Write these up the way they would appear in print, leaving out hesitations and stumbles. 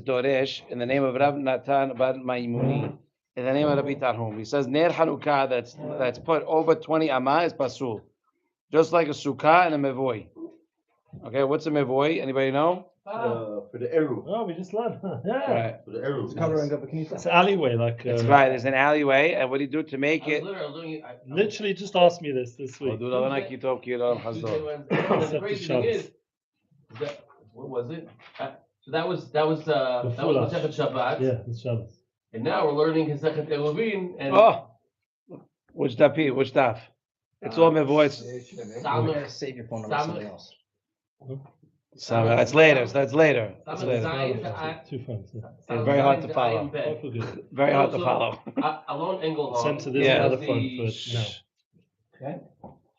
Doresh in the name of Rab Natan Bad Maimuni, in the name of Rabbi Tarhum. He says Ner Chanukah that's put over 20 amah is pasul, just like a sukkah and a mevoy. Okay, what's a mevoy? Anybody know? For the eru. Oh, we just learned. Yeah. Right. For the eru. It's covering up a knee. It's an alleyway, like. That's right. There's an alleyway, and what do you do to make it? Literally just asked me this week. The crazy thing is that, what was it? So that was Masechet Shabbat. Yeah, it's Shabbos. And now we're learning Masechet Eruvin and Which daf? Which daf? It's all my voice. Save your phone number to something else. That's later. That's later. That's later. Two phones. It's very hard to follow. Very hard to follow. Alon Engelhard. Sent to this other phone, but no. Okay.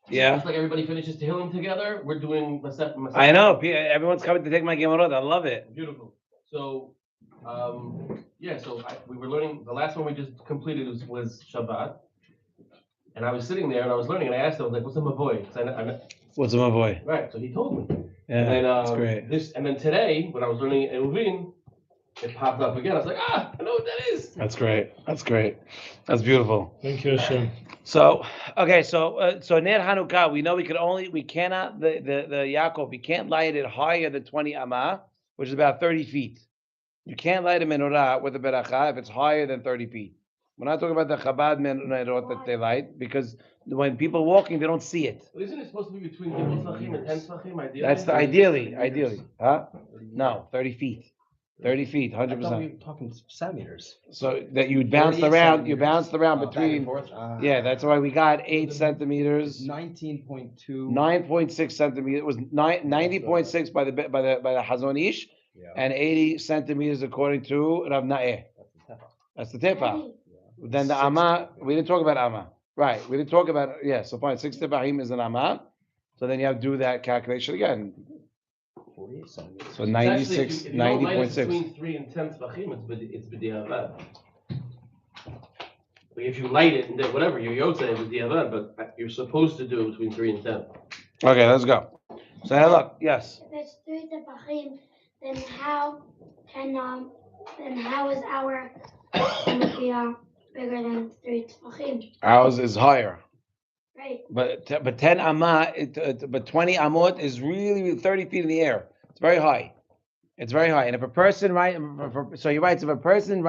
Yeah. Just like everybody finishes Tehillim together, we're doing Masechet. I know. Everyone's coming to take my Gemarot. I love it. Beautiful. So, we were learning. The last one we just completed was Shabbat, and I was sitting there and I was learning, and I asked him, I was like, "What's a mavoy?" What's a mavoy? Right. So he told me. Yeah, and then, that's great. And then today, when I was learning Eruvin, it popped up again. I was like, I know what that is. That's great. That's great. That's beautiful. Thank you, Hashem. So Ner Chanukah, we know we cannot the Yaakov, we can't light it higher than 20 amah, which is about 30 feet. You can't light a menorah with a beracha if it's higher than 30 feet. We're not talking about the Chabad menorah that they light, because when people are walking, they don't see it. Well, isn't it supposed to be between 10 Tvachim and 10 Tvachim, ideally? That's the ideally. Huh? No, 30 feet. 30 feet, 100%. I thought we were talking centimeters. So that you bounced around between. That's why we got 8 centimeters. 19.2. 9.6 centimeters. It was 90.6 by the Hazon Ish, and 80 centimeters according to Rav Na'eh. That's the tefa. Then the Amma, we didn't talk about Amma. Right, we didn't talk about, so fine, 6 tefahim is an Amma. So then you have to do that calculation again. So 96, 90.6. Between 3 and 10 Tvachim, it's b'diavad. Like if you light it and then whatever, your yotze is b'diavad, but you're supposed to do it between 3 and 10. Okay, let's go. So now look, yes. If it's 3 tefachim, then how is our Chanukah bigger than 3 tefachim? Ours is higher. Right. But 10 amah, but 20 amot is really 30 feet in the air. It's very high. It's very high. And if a person so he writes, if a person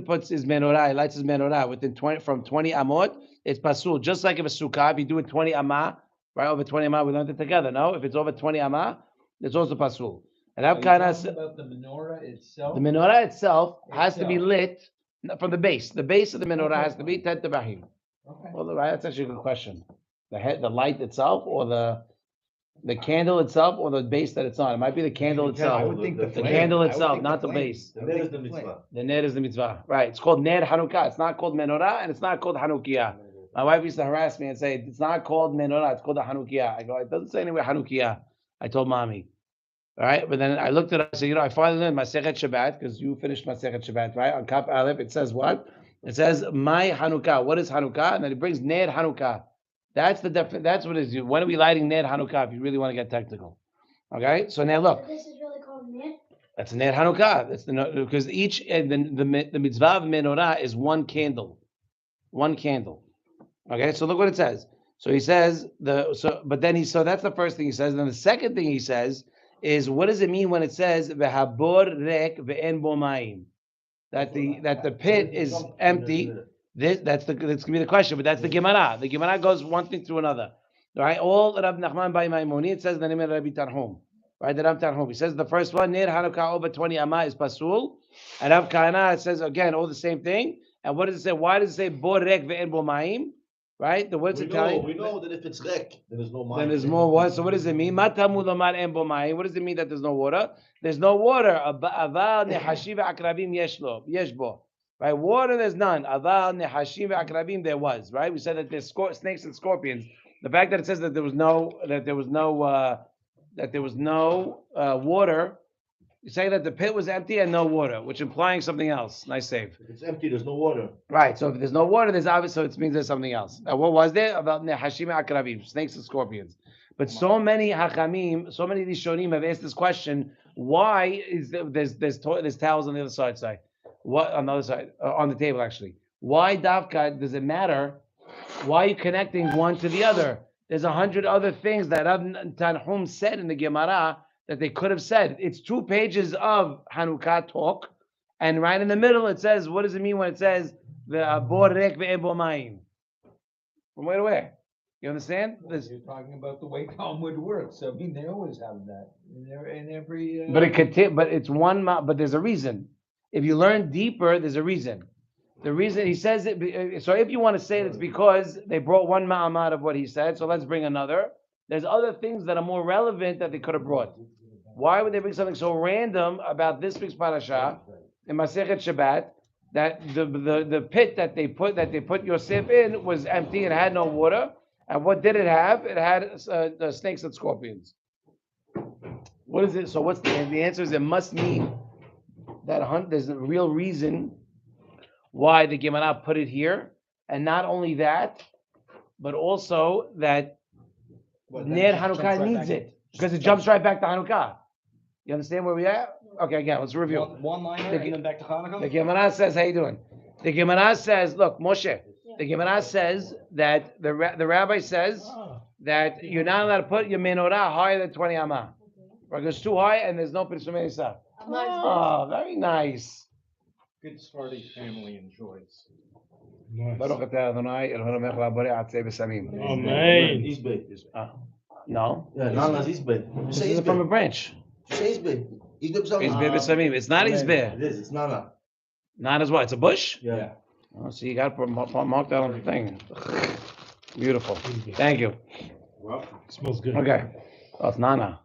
puts his menorah, he lights his menorah from 20 amot, it's pasul. Just like if a sukkah, if you do it 20 amah, right over 20 amah, we learned it together. No, if it's over 20 amah, it's also pasul. And that kind of about the menorah itself. The menorah itself has to be lit from the base. The base of the menorah has to be 10 tefahim. Okay. Well, right, that's actually a good question. The light itself, or the candle itself, or the base that it's on. It might be the candle itself. I would think the candle itself, not the base. The ner is the mitzvah. The ner is the mitzvah. Right. It's called ner Chanukah. It's not called menorah, and it's not called Chanukah. My wife used to harass me and say, it's not called menorah, it's called a Chanukah. I go, it doesn't say anywhere Chanukah. I told mommy. All right, but then I looked at it, I said, I finally learned Masechet Shabbat, because you finished Masechet Shabbat, right? On Kaf Aleph, it says what? It says, my Chanukah. What is Chanukah? And then it brings Ner Chanukah. That's that's what it is. When are we lighting Ner Chanukah, if you really want to get technical? Okay, so now look. So this is really called Ner? That's Ner Chanukah. That's because each, the mitzvah of menorah is one candle. One candle. Okay, so look what it says. So he says, that's the first thing he says. And then the second thing he says is, what does it mean when it says v'habor rek ve'en bo mayim? That the pit is empty. That's gonna be the question, but that's the Gemara. The Gemara goes one thing through another. Right? All Rab Nachman by Maimoni, it says the name of Rabbi Tarhum. Right? The Rab Tarhum. He says the first one, Ner Chanukah over 20 amah is pasul. And Rab Kahana, it says again all the same thing. And what does it say? Why does it say bor rek ve'en bo mayim? Right? The words Italian. We know that if it's rek, then there's no mayim. Then there's more water. So what does it mean? Matamud amar en bo mayim. What does it mean that there's no water? There's no water. Aval nehashim ve'akrabim yesh bo. Right? Water there's none. Aval nehashim ve'akrabim there was. Right? We said that there's snakes and scorpions. The fact that it says that there was no water. You say that the pit was empty and no water, which implying something else. Nice save. If it's empty, there's no water. Right. So if there's no water, there's obvious. So it means there's something else. Now, what was there about nehashim akrabim, snakes and scorpions? But so many Hachamim, so many Rishonim have asked this question: why is there's towels on the other side? Sorry, what on the other side on the table actually? Why Davka does it matter? Why are you connecting one to the other? There's 100 other things that Tanhum said in the Gemara that they could have said. It's 2 pages of Chanukah talk, and right in the middle it says, what does it mean when it says the borek ve'ebo mayim? From where to where? You understand? You're talking about the way Talmud works. I mean, they always have that in every. But it's one. But there's a reason. If you learn deeper, there's a reason. The reason he says it. So if you want to say it's because they brought one ma'amad of what he said, so let's bring another. There's other things that are more relevant that they could have brought. Why would they bring something so random about this week's parasha in Masechet Shabbat that the pit that they put Yosef in was empty and had no water? And what did it have? It had snakes and scorpions. What is it? So what's the answer? Is it must mean that there's a real reason why the Gemara put it here, and not only that, but also that Ner Hanukkah needs it because it jumps right back to Hanukkah. You understand where we are? Okay, again, let's review. One-liner and then back to Chanukah? The Gemara says, how you doing? The Gemara says, look, Moshe, the Gemara says that the rabbi says that you're not allowed to put your menorah higher than 20 amah. Right? It's too high and there's no Pirsumei Isah. Oh, very nice. Good Sephardi family enjoys. Nice. Baruch atah Adonai Eloheinu melech haborei atzei v'samim. Amen. Isbe. No. Yeah, Nana's Isbe. This is from a branch. Say Isbe. Isbe Izbeh v'samim. It's not Izbeh. It is. It's Nana. Not as what? It's a bush? Yeah. Oh, so you got to mark that on the thing. Beautiful. Thank you. Smells good. Okay. Oh, it's Nana.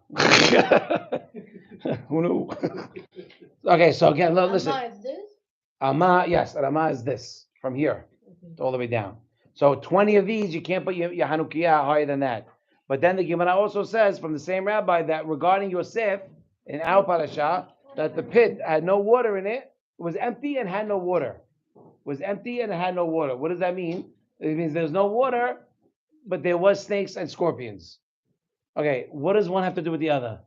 Who knew? Okay, so again, listen. Amma, yes, and Amma is this from here all the way down. So 20 of these, you can't put your Hanukkah higher than that. But then the Gemara also says from the same rabbi that regarding Yosef in our parasha, that the pit had no water in it, was empty and had no water. Was empty and had no water. What does that mean? It means there's no water, but there was snakes and scorpions. Okay, what does one have to do with the other?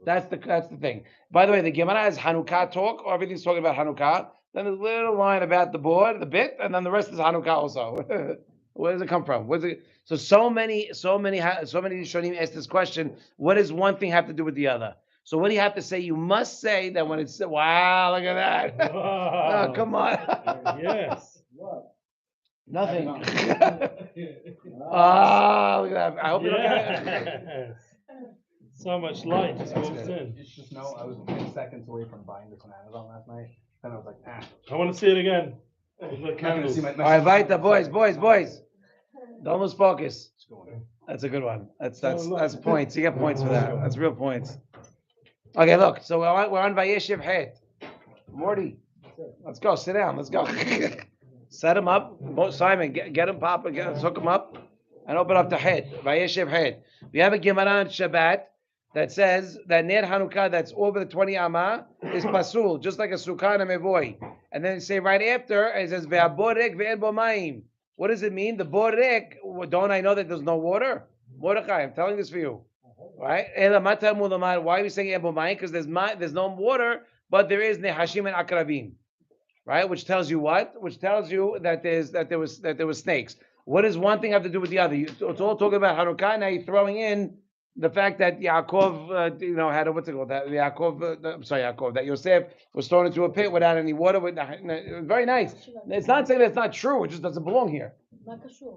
That's the thing. By the way, the Gemara has Hanukkah talk, or everything's talking about Hanukkah. Then there's a little line about the board, the bit, and then the rest is Hanukkah also. Where does it come from? So many Rishonim ask this question. What does one thing have to do with the other? So what do you have to say? You must say that when it's wow, look at that. Oh, come on. Yes. Nothing. Oh, look at that. I hope you don't get it. Yes. So much light just walks in. You should know I was 10 seconds away from buying this on Amazon last night. And I was like, I want to see it again. The I'm not gonna candles. see my All right, Vita, boys. Don't lose focus. That's a good one. That's points. You get points for that. That's real points. Okay, look. So we're on Vayeshev Het. Morty, let's go. Sit down. Let's go. Set him up. Simon, get him, Papa. Hook him up and open up the Het. Vayeshev Het. We have a Gemara on Shabbat that says that Ner Hanukkah that's over the 20 amah is pasul, just like a sukkah and a mevoy. And then they say right after, it says ve'aborek ve'en bo mayim. What does it mean? The borek, don't I know that there's no water? Mordechai, I'm telling this for you. Right? Why are we saying en bo mayim? Because there's no water, but there is nehashim and akrabim. Right? Which tells you what? Which tells you that there was snakes. What does one thing have to do with the other? It's all talking about Hanukkah. Now you're throwing in the fact that Yaakov, had what's it called? That Yaakov, that Yosef was thrown into a pit without any water. Very nice. It's not saying that's not true. It just doesn't belong here.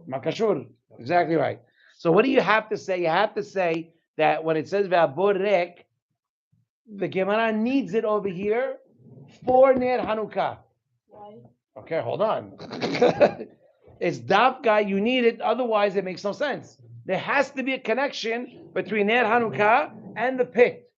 Makashur. Exactly right. So what do you have to say? You have to say that when it says Ve'aborek, the Gemara needs it over here for Ner Hanukkah. Why? Okay, hold on. It's Davka, you need it, otherwise it makes no sense. There has to be a connection between Ner Hanukkah and the pit.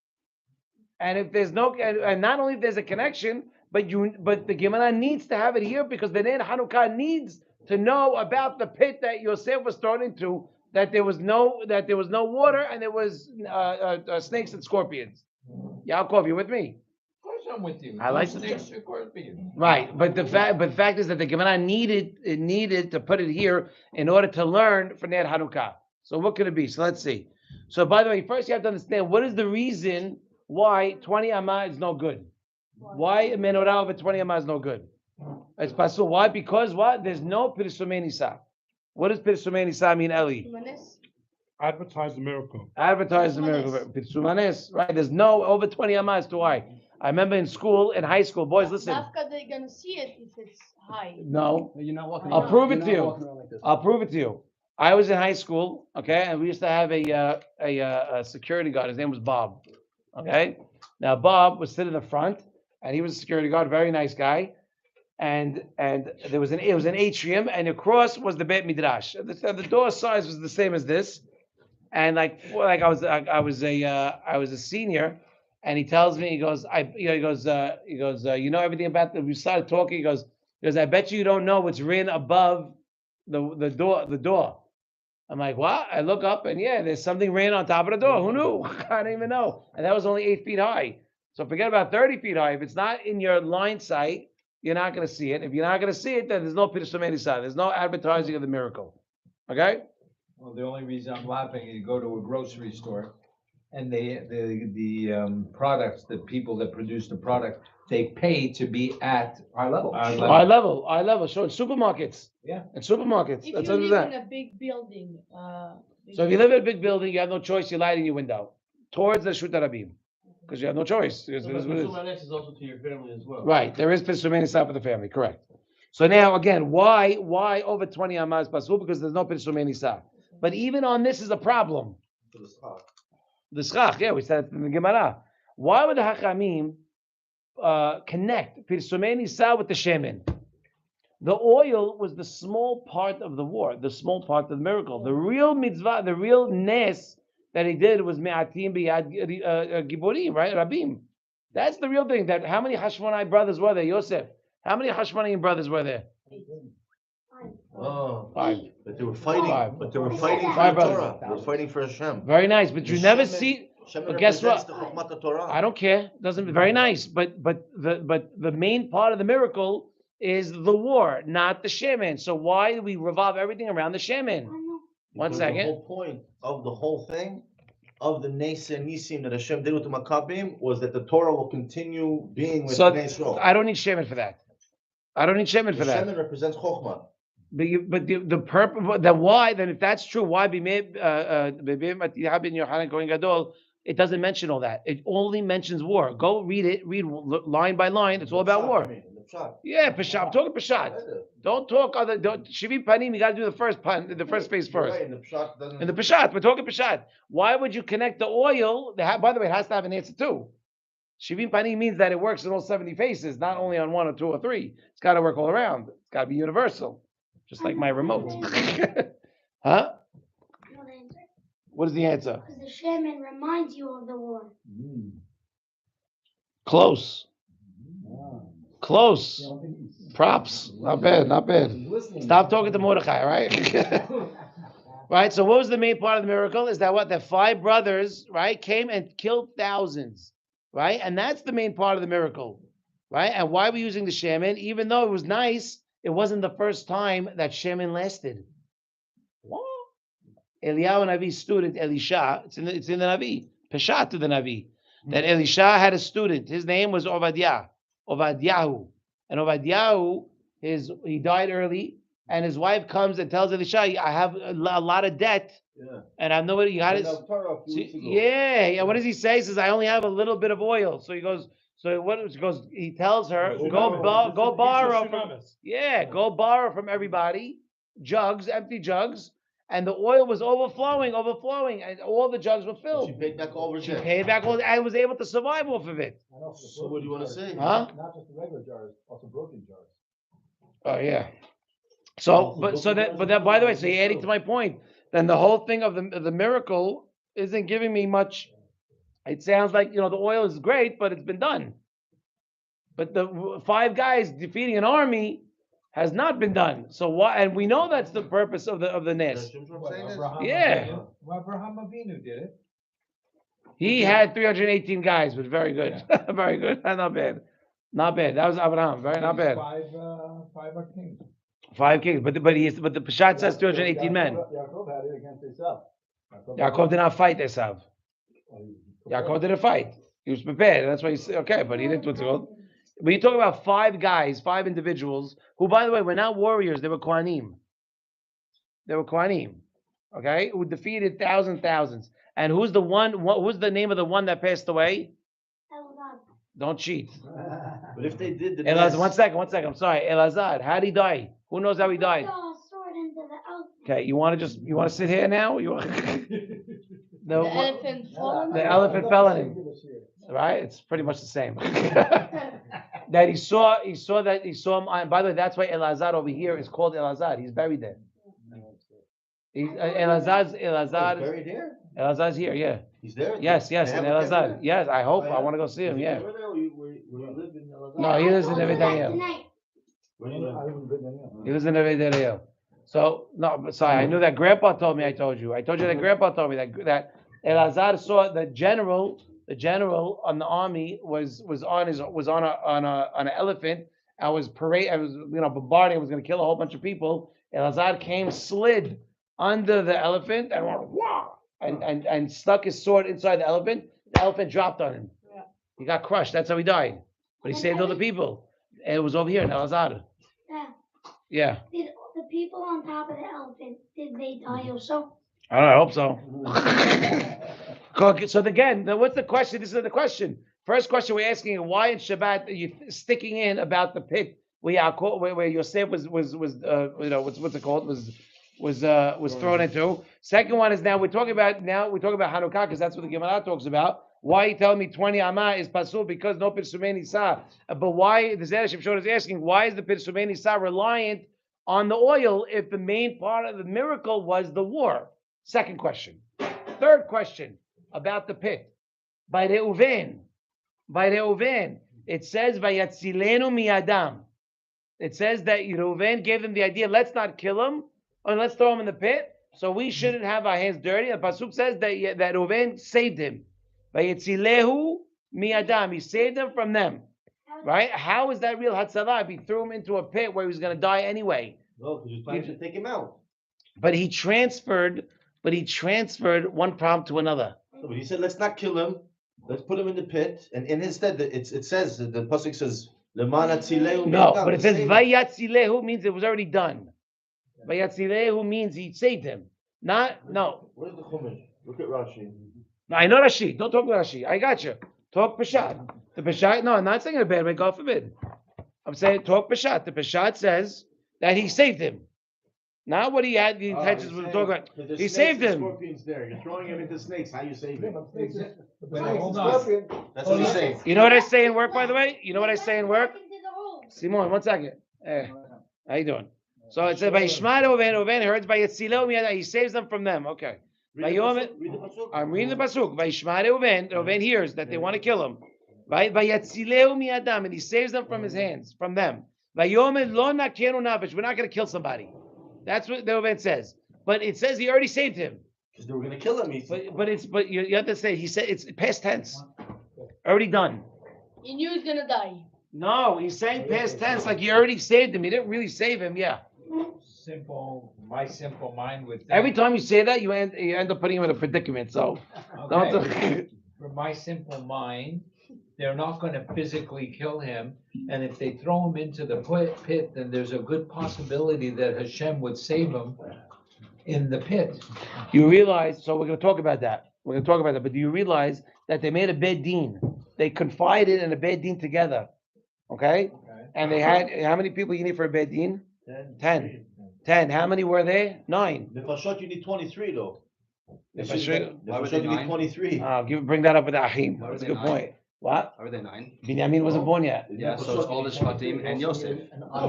And if there's no, and not only if there's a connection, but the Gemara needs to have it here because the Ner Hanukkah needs to know about the pit that Yosef was thrown into, that there was no water and there was snakes and scorpions. Yaakov, you with me? Of course I'm with you. I like snakes and scorpions. Right, but the fact is that the Gemara needed to put it here in order to learn for Ner Hanukkah. So what could it be? So let's see. So by the way, first you have to understand what is the reason why 20 amma is no good. Why a menorah over 20 amma is no good? It's pasul. Why? Because what? There's no pirsumei nisa. What does pirsumei nisa mean, Eli? Advertise the miracle. Advertise the miracle. Pirsumanes, right? There's no over 20 amma as to why. I remember in school, in high school, boys, listen. Dafka, they're gonna see it if it's high. No, You're not walking I'll around- prove it you're to not you. walking around like this. I'll prove it to you. I was in high school, okay, and we used to have a security guard. His name was Bob. Okay, now Bob was sitting in the front, and he was a security guard, very nice guy. And it was an atrium, and across was the Beit Midrash. The door size was the same as this, and I was a senior, and he tells me, he goes, you know everything about we started talking. He goes, I bet you don't know what's written above the door. I'm like, what? I look up, and yeah, there's something written on top of the door. Who knew? I didn't even know. And that was only 8 feet high. So forget about 30 feet high. If it's not in your line sight, you're not going to see it. If you're not going to see it, then there's no Pirsumei Nisa. There's no advertising of the miracle. Okay? Well, the only reason I'm laughing is you go to a grocery store and the products, the people that produce the product, they pay to be at Eye level. Eye level. Sure. In supermarkets. Yeah. In supermarkets. If That's you what it is. live in a big building, So if you live in a big building, you have no choice. You light in your window towards the Shut Arabim because you have no choice. It is So what it is. Pirsumanes is also to your family as well. Right. There is Pirsumei Nisa for the family. Correct. So now again, why over 20 amma is pasul? Because there's no Pirsumei Nisa. But even on this is a problem. For the schach. The schach, yeah, we said it in the Gemara. Why would the Hachamim connect Pirsumei Nisa with the shemen? The oil was the small part of the war, the small part of the miracle. The real mitzvah, the real nes that he did was me'atim b'yad giborim, right? Rabim. That's the real thing. That how many Hashmonai brothers were there, Yosef? How many Hashmonaim brothers were there? Oh, 5. but they were fighting. Five. But they were fighting for Five the brothers. Torah. They were fighting for Hashem. Very nice, but you The never shemen- see. Hashem But guess represents what? the Chokhmat Torah. I don't care. Doesn't very nice, but the main part of the miracle is the war, not the shemen. So why do we revolve everything around the shemen? One Because second. The whole point of the whole thing, of the Nes and Nisim that Hashem did with the Maccabim, was that the Torah will continue being with So Bnei Yisrael. I don't need shemen for that. I don't need shemen for The that. Shemen represents Chokhmah. But the purpose, then why? Then if that's true, why be Kohen Gadol? It doesn't mention all that. It only mentions war. Go read it. Read line by line. It's all about war. Yeah, Peshat. I'm talking Peshat. Don't talk other. Shivim Panim. You got to do the first phase first. Right, and the Pshat doesn't. In the Peshat, we're talking Peshat. Why would you connect the oil? By the way, it has to have an answer too. Shivim Panim means that it works in all 70 faces, not only on 1 or 2 or 3. It's got to work all around. It's got to be universal, just like my remote. Huh? What is the answer? Because the shaman reminds you of the war. Close. Close. Props. Not bad. Not bad. Stop talking to Mordechai, right? Right. So what was the main part of the miracle? Is that what the 5 brothers, right, came and killed thousands, right? And that's the main part of the miracle, right? And why are we using the shaman? Even though it was nice, it wasn't the first time that shaman lasted. What? Eliyahu Navi's student Elisha, it's in the Navi, Peshat to the Navi, that Elisha had a student. His name was Obadiah, Obadiahu, and Obadiahu, he died early, and his wife comes and tells Elisha, I have a lot of debt, and I have nobody. You got it. Yeah. What does he say? He says, I only have a little bit of oil. So he goes. So he tells her, go borrow from everybody, empty jugs. And the oil was overflowing, and all the jugs were filled. She paid back all her debt. And was able to survive off of it. So what do you want to say? Huh? Not just the regular jars, also broken jars. Oh yeah. So, by the way, so you're adding to my point. Then the whole thing of the miracle isn't giving me much. It sounds like the oil is great, but it's been done. But the 5 guys defeating an army has not been done. So why? And we know that's the purpose of the nes. Yeah. Abraham Avinu did it. He had 318 guys, but very good, very good, not bad, not bad. That was Abraham, very not bad. 5 are kings. 5 kings, but the Peshat says 218 men. Yaakov had it against himself. Yaakov did not fight Esav. Yaakov didn't fight. He was prepared. That's why he said, okay, but he didn't. What's it called? When you talk about 5 guys, 5 individuals, who, by the way, were not warriors, they were Kohanim. They were Kohanim, okay, who defeated thousands. And who's the one? Who's the name of the one that passed away? Don't cheat. But if they did the Elazar, nest- one second. I'm sorry, Elazar. How did he die? Who knows how he died? Okay, you want to sit here now? You want, The elephant fallen. the elephant fell on him. Right? It's pretty much the same. That he saw him. By the way, that's why Elazar over here is called Elazar. He's buried there. Elazar's buried here? Elazar's here. Yeah. He's there? Yes. They And have a Elazar. temple? Yes. I hope. Oh, I yeah. want to go see him. Does he Yeah. live there, or where you live in Elazar? No, he lives in Neve Daniel. Where do you live? He lives in Neve Daniel. So no, but sorry. I knew that Grandpa told me. I told you that Grandpa told me that Elazar saw the general. The general on the army was on an elephant. I was bombarding. I was going to kill a whole bunch of people. Elazar came, slid under the elephant, and went wow, and stuck his sword inside the elephant. The elephant dropped on him. Yeah. He got crushed. That's how he died. But he saved all the people. And it was over here in Elazar. Yeah. Did the people on top of the elephant, did they die also? I don't know, I hope so. So again, what's the question? This is the question. First question we're asking: why in Shabbat are you sticking in about the pit where Yosef was what's it called was thrown into? Second one is now we're talking about Chanukah because that's what the Gemara talks about. Why you telling me 20 Amah is pasul because no Pirsumei Nisa? But why the Zera Shimshon is asking why is the Pirsumei Nisa reliant on the oil if the main part of the miracle was the war? Second question. Third question about the pit. By Reuven, it says Vayatzilenu miyadam. It says that Reuven gave them the idea, let's not kill him, or let's throw him in the pit, so we shouldn't have our hands dirty. And Pasuk says that Reuven saved him. Vayatzilehu miyadam. He saved them from them. Right? How is that real Hatzalah if he threw him into a pit where he was going to die anyway? No, because you're trying to take him out. But he transferred one problem to another. No, but he said, let's not kill him. Let's put him in the pit. And instead, it says, the pasuk says, "Lemana tzileu." No, but it says Vayatzilehu means it was already done. Vayatzilehu means he saved him. No. Where's the Chumash? Look at Rashi. No, I know Rashi. Don't talk Rashi. I got you. Talk Peshat. The Peshat. No, I'm not saying it a bad way. God forbid. I'm saying talk Peshat. The Peshat says that he saved him. Not what he had the intentions to talk about. He saved him. Scorpions there. You're throwing him into snakes. How you save him? Hold on. That's what he's saying. You know what I say in work, by the way? You know what I say in work? Simon, 1 second. How you doing? So it says, Vayishma Reuven heard by Yetzileu, he saves them from them. Okay. Read the pasuk. I'm reading the pasuk. Vayishma Reuven hears that they want to kill him. Vayatzileu miadam, and he saves them from his hands, from them. Vayomer lo nakenu nafish. We're not going to kill somebody. That's what the Reuven says. But it says he already saved him. Because they were going to kill him. But you have to say he said it's past tense. Already done. He knew he was gonna die. No, he's saying past tense like he already saved him. He didn't really save him. Yeah. My simple mind would think. Every time you say that, you end up putting him in a predicament. So, Okay. For my simple mind, they're not going to physically kill him, and if they throw him into the pit, then there's a good possibility that Hashem would save him in the pit. You realize. So we're going to talk about that. But do you realize that they made a bed din? They confided in a bed din together. Okay. And they had how many people you need for a bed din? 10. How many were there? 9. The Nefashot, you need 23 though. Nefashot, you need 23. Bring that up with Ahim. That's a good point. What? Are they 9? Binyamin wasn't born yet. Yeah, so it's all the Shvatim and Yosef.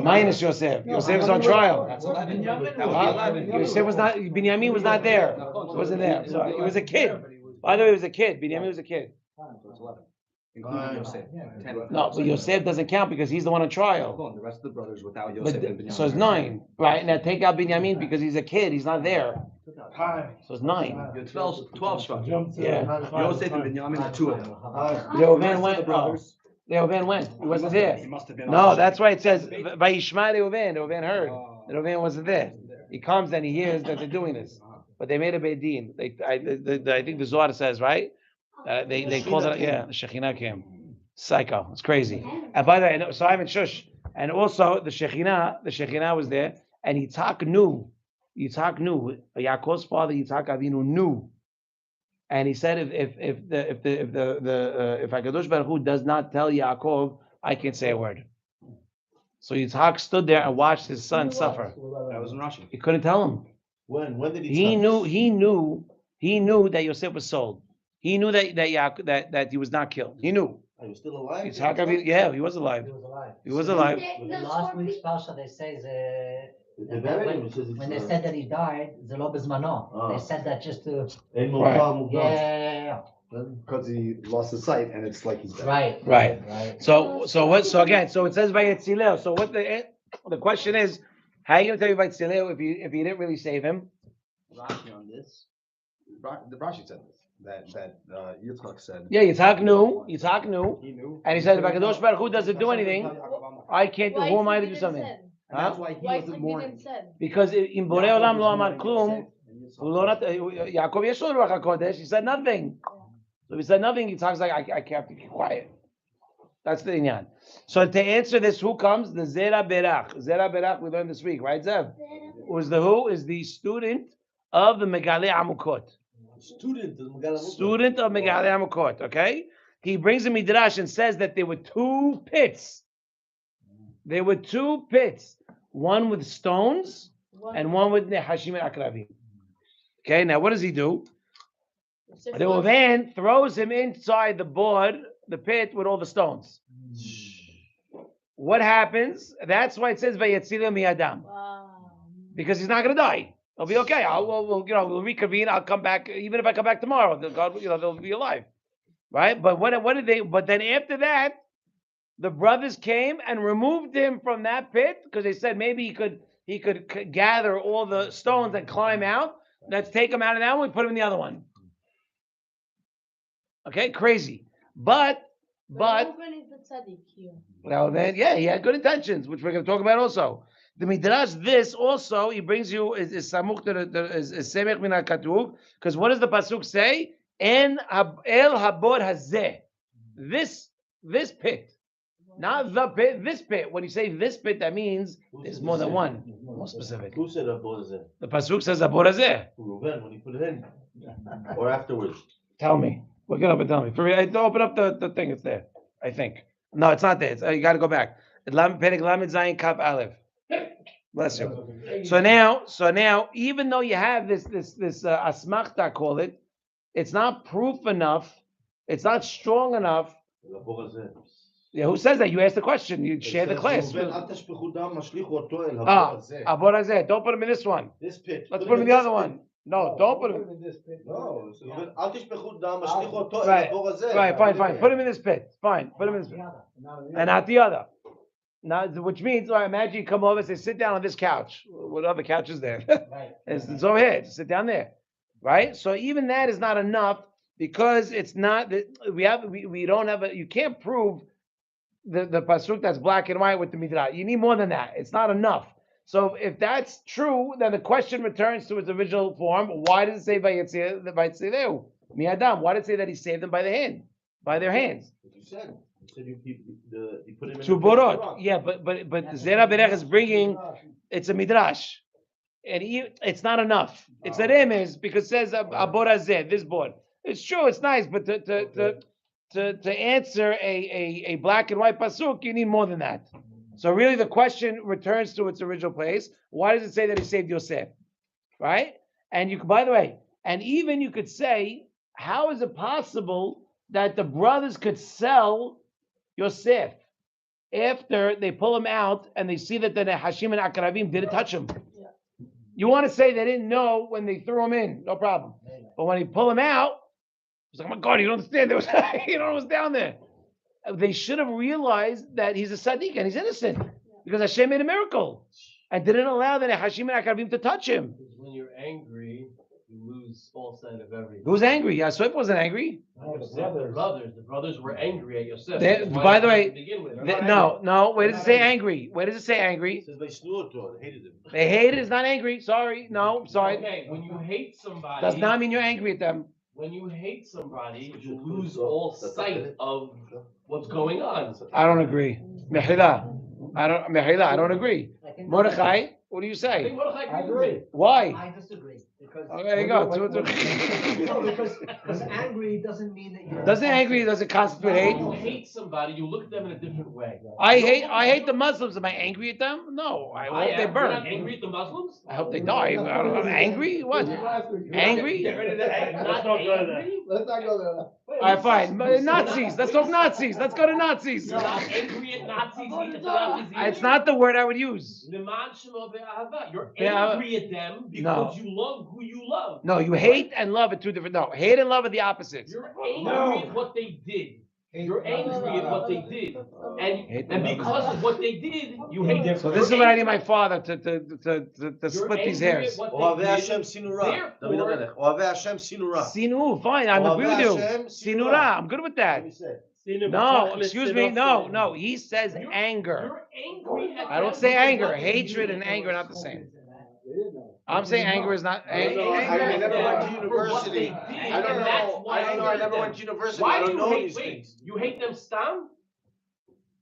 Minus Yosef. Yosef is on trial. That's 11. That would be 11. Yosef was not. Binyamin was not there. He wasn't there. So he was a kid. By the way, he was a kid. Binyamin was a kid. So it's 11. Including Yosef. 10. No, but Yosef doesn't count because he's the one on trial. The rest of the brothers without Yosef and Binyamin. So it's 9, right? Now take out Binyamin because he's a kid. He's not there. So it's 9. You have 12 Shvatim. Yeah. Yosef and Binyamin are 2 of them. Reuven went. Reuven went. He wasn't there. He must have been No, that's why it says Vayishma Reuven. Reuven heard. Reuven wasn't there. He comes and he hears that they're doing this. but they made a bedin. I think the Zohar says, right? They called it, the Shekhinah came. Psycho. It's crazy. And by the way, so I'm in Shush. And also the Shekhinah was there, and Yitzhak knew. Yaakov's father Yitzhak Avinu knew, and he said, if Hakadosh Baruch Hu does not tell Yaakov, I can't say a word. So Yitzhak stood there and watched his son suffer. That was in Russian. He couldn't tell him. When did He knew that Yosef was sold. He knew that he was not killed. He knew. He was still alive? Yitzhak Avinu, yeah, he was alive. He was alive. In last week's Parsha, they say They buried him. It says when they said that he died, Zelo Bezmano. They said that just to. Right. Yeah. Because he lost his sight, and it's like he's dead. Right. So it says by Yitzileo. So what the question is, how are you going to tell you by Yitzileo if you didn't really save him? Rashi on this. The Rashi said this. That Yitzchak said. Yeah, Yitzhak knew. He knew. And he said, if Hakadosh Baruch Hu doesn't do anything, I can't do. Who am I to do something? And that's why he wasn't mourning. Because in Borei Olam lo amar klum, Yaakov yesh lo ruach hakodesh. He said nothing. So if he said nothing, Yitzhak's like, I have to keep quiet. That's the inyan. So to answer this, who comes? The Zera Berach. Zera Berach we learned this week, right, Zev? Was the who? Is the student of the Megalei Amukot. Student Of Megalei Amukot, okay? He brings a midrash and says that there were two pits. One with stones and one with Nehashim and Akrabim. Okay, now what does he do? The Reuven throws him inside the pit with all the stones. What happens? That's why it says Vayetzileh miyadam. Because he's not going to die. He'll be okay. We'll reconvene. I'll come back. Even if I come back tomorrow, they'll be alive, right? But what did they? But then after that, the brothers came and removed him from that pit because they said maybe he could gather all the stones and climb out. Let's take him out of that one. We put him in the other one. Okay, crazy. But Reuven is the tzaddik here. Well, then, yeah, he had good intentions, which we're going to talk about also. The midrash, this also, he brings you is samuch to is semech min hakatuv, because what does the pasuk say? En el habor hazeh, this pit, not the pit, this pit. When you say this pit, that means there's more than one. More specific. Who said habor hazeh? The pasuk says habor hazeh. Reuven, when he put it in, or afterwards. Tell me. Look it up and tell me. For me, open up the thing. It's there. I think. No, it's not there. You got to go back. Perek Lamed Zayin Kaf Aleph. Bless you. So now, even though you have this asmachta, call it, it's not proof enough. It's not strong enough. Yeah, who says that? You asked the question. You share the class. Abor hazeh. Don't put him in this one. This pit. Let's put him in the other one. No, don't put him in this pit. No. Right, fine. Put him in this pit. Fine. Put him in this pit. And not the other. Now, which means, imagine you come over and say, sit down on this couch. What other couch is there? It's over here. Just sit down there. Right? So even that is not enough because it's not that we don't have you can't prove the pasuk that's black and white with the midrash. You need more than that. It's not enough. So if that's true, then the question returns to its original form. Why does it say Vayetzileu miyadam? Why did it say that he saved them by their hands? You said you put him in To borot. Yeah, but Zera Berech is bringing. It's a midrash, and it's not enough. It's a remez because it says abor hazeh, this board. It's true. It's nice, but to answer a black and white pasuk, you need more than that. So really the question returns to its original place. Why does it say that he saved Yosef? Right? And by the way, and even you could say, how is it possible that the brothers could sell Yosef after they pull him out and they see that the Hashim and Akrabim didn't touch him? You want to say they didn't know when they threw him in, no problem. But when he pull him out, it's like, oh my God, you don't understand. You don't know what's down there. They should have realized that he's a tzaddik and he's innocent because Hashem made a miracle and didn't allow the Hashim and Akrabim to touch him. When you're angry, you lose lose all sight of everything. Who's angry? Yosef wasn't angry. The brothers were angry at Yosef. They- That's why by they the way, had to begin with. No. Where does it say angry? Where does it say angry? It says they slew it to her, they hated him. They hate it. It's not angry. Sorry. No, I'm sorry. Okay, when you hate somebody. Does not mean you're angry at them. When you hate somebody, you lose all sight of what's going on. I don't agree. Mechila. I don't agree. Mordechai, what do you I say? think Mordechai I agrees agree. with me. Why? I disagree, because. Oh, there you go. No, because angry doesn't mean that you're. Doesn't angry, does it constitute hate? When you hate somebody, you look at them in a different way. I hate the Muslims. Am I angry at them? No. I hope they You're not burn. angry at the Muslims? I hope they die. I'm angry? What? Angry? Get rid of that. Let's Not not go there. angry? Let's not go there. All right, fine. Nazis. Let's talk Nazis. Let's go to Nazis. You're not angry at Nazis. It's not the word I would use. You're Yeah, angry at them because you love who you love. No, you hate and love are two different. No, hate and love are the opposites. You're angry at what they did. You're angry at what they did. And because of what they did, you hate them. So this is what I need my father to split these hairs. Ohavei Hashem sinura. David HaMelech. Ohavei Hashem sinura. Sinu, fine. I'm agree with you. Sinura, I'm good with that. No, excuse me. No. He says anger. You're angry at I don't them say because anger. what they Hatred did. and anger are not the same. I'm saying anger is not. I never went to university. I don't know. I never went to university. I Why do don't you know hate? these things. You hate them, Stam?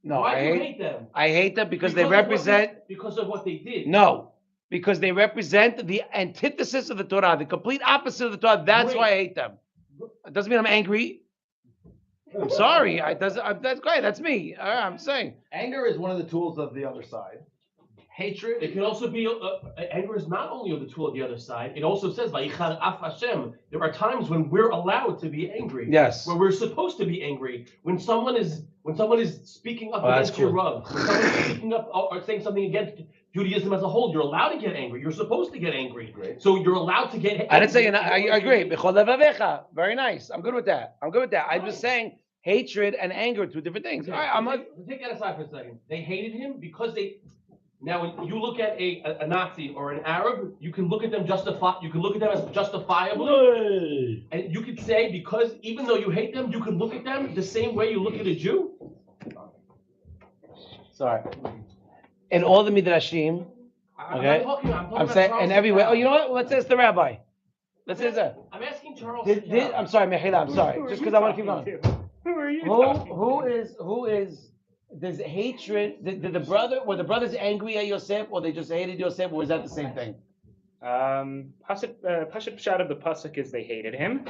No, Why I do you hate. hate them? I hate them because they of what represent. Because of what they did. No, because they represent the antithesis of the Torah, the complete opposite of the Torah. That's why I hate them. It doesn't mean I'm angry. I'm sorry. That's great. That's me. I'm saying. Anger is one of the tools of the other side. Hatred. It can also be, anger is not only the tool of the other side, it also says, "Vayichal af Hashem." There are times when we're allowed to be angry. Yes. Where we're supposed to be angry. When someone is speaking up that's against your cool. Rav, when someone is speaking up or saying something against Judaism as a whole, you're allowed to get angry. You're supposed to get angry. Great. So you're allowed to get angry. I didn't say you're not. I agree. B'chol levavecha. Very nice. I'm good with that. I'm just saying hatred and anger are two different things. All right, Take that aside for a second. They hated him because they. Now, when you look at a Nazi or an Arab, you can look at them You can look at them as justifiably, and you could say because even though you hate them, you can look at them the same way you look at a Jew. Sorry. In all the midrashim, okay. I'm saying, and everywhere. Oh, you know what? Let's ask the rabbi. Let's ask that. I'm asking Charles. I'm sorry, Mechila. I'm sorry. Just because I want to keep going. Who are you? Who is? There's hatred. Did the brothers angry at Yosef, or they just hated Yosef, or was that the same thing? Parshat Pshat of the pasuk is they hated him.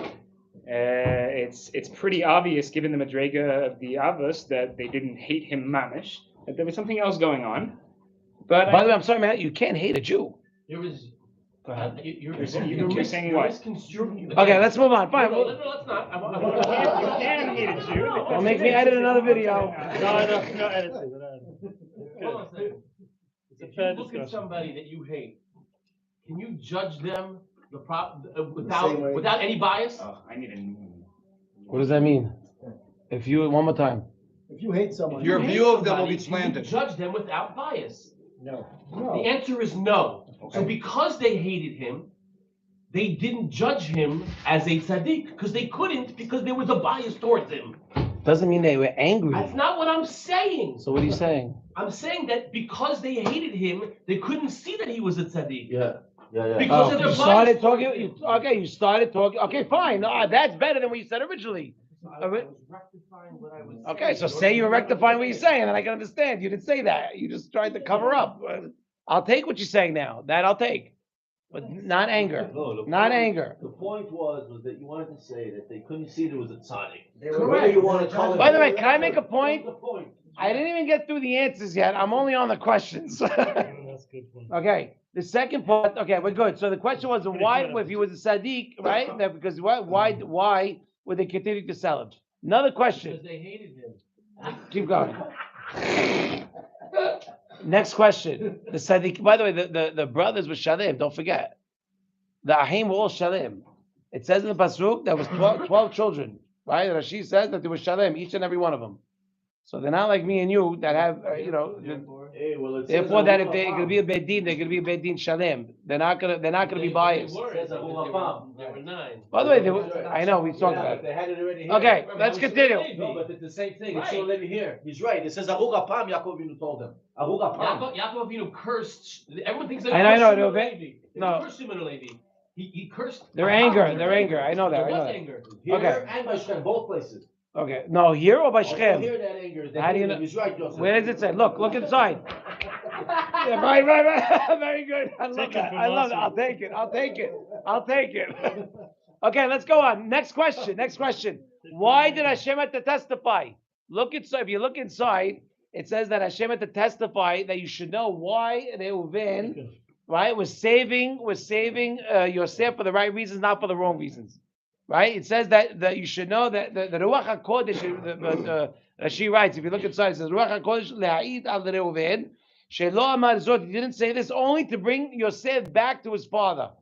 It's pretty obvious, given the madrega of the Avos, that they didn't hate him mamish. That there was something else going on. But By the way, I'm sorry, man. You can't hate a Jew. There was. Go ahead. You're saying what? Okay, let's move on. Fine. No, let's not. You can hate a Jew. Don't make me edit another video. No, editing. Hold on a second. If you look at somebody that you hate, can you judge them without any bias? Oh, I need a new. What does that mean? If you one more time. If you hate someone, Your view of them will be slanted. Judge them without bias. No. The answer is no. Okay. So because they hated him, they didn't judge him as a tzaddik because they couldn't because there was a bias towards him. Doesn't mean they were angry. That's not what I'm saying. So what are you saying? I'm saying that because they hated him, they couldn't see that he was a tzaddik. Yeah. Because of their you bias. started talking. You started talking. Okay, fine. No, that's better than what you said originally. I was rectifying what I was saying. Okay, so say you're rectifying what you're saying, and I can understand. You didn't say that. You just tried to cover up. I'll take what you're saying now. That I'll take. But not anger. No, Not anger. The point was that you wanted to say that they couldn't see there was a tzaddik. Correct. You want to call it. By the way, can I make a point? The point. I didn't even get through the answers yet. I'm only on the questions. That's good. Okay. The second part. Okay, we're good. So the question was, why, if he was a Sadiq, right? That because why would they continue to sell him? Another question. Because they hated him. Keep going. Next question. The Sadiq. By the way, the brothers were Shalim. Don't forget. The Ahim were all Shalim. It says in the Pasuk there was 12 children. Right? Rashi says that there was Shalim, each and every one of them. So they're not like me and you that have, Hey, well, it says Therefore, that if Aruch they're going to be a bedin, they're going to be a bedin shalem. They're not going to be biased. There were 9. By the way, I know we talked about it. They had it already here. Okay, Right, let's but continue. No, but it's the same thing. It's Right. still living here. He's right. It says Aruch Apam, Yaakov Avinu told him. Aruch Apam. Yaakov Avinu cursed. Everyone thinks that I know, Shimon no, Levi. He no. cursed Shimon Levi. He cursed. Their Apam. anger. I know that. There I know was that. anger. Here Okay. and by Shem, both places. Okay, no, here or by Also Shechem? here that anger. They How do you hated know? him. He's right, Joseph. Where does it say? Look inside. Yeah, right. Very good. I love Take it that. from I love last that. I'll week. take it. Okay, let's go on. Next question. Why did Hashem have to testify? Look inside. If you look inside, it says that Hashem had to testify that you should know why Reuven, right, was saving Yosef for the right reasons, not for the wrong reasons. Right? It says that you should know that the Ruach HaKodesh, she writes, if you look inside, it says, Ruach HaKodesh le'a'id al Reuven, she'lo amar zot, he didn't say this only to bring Yosef back to his father.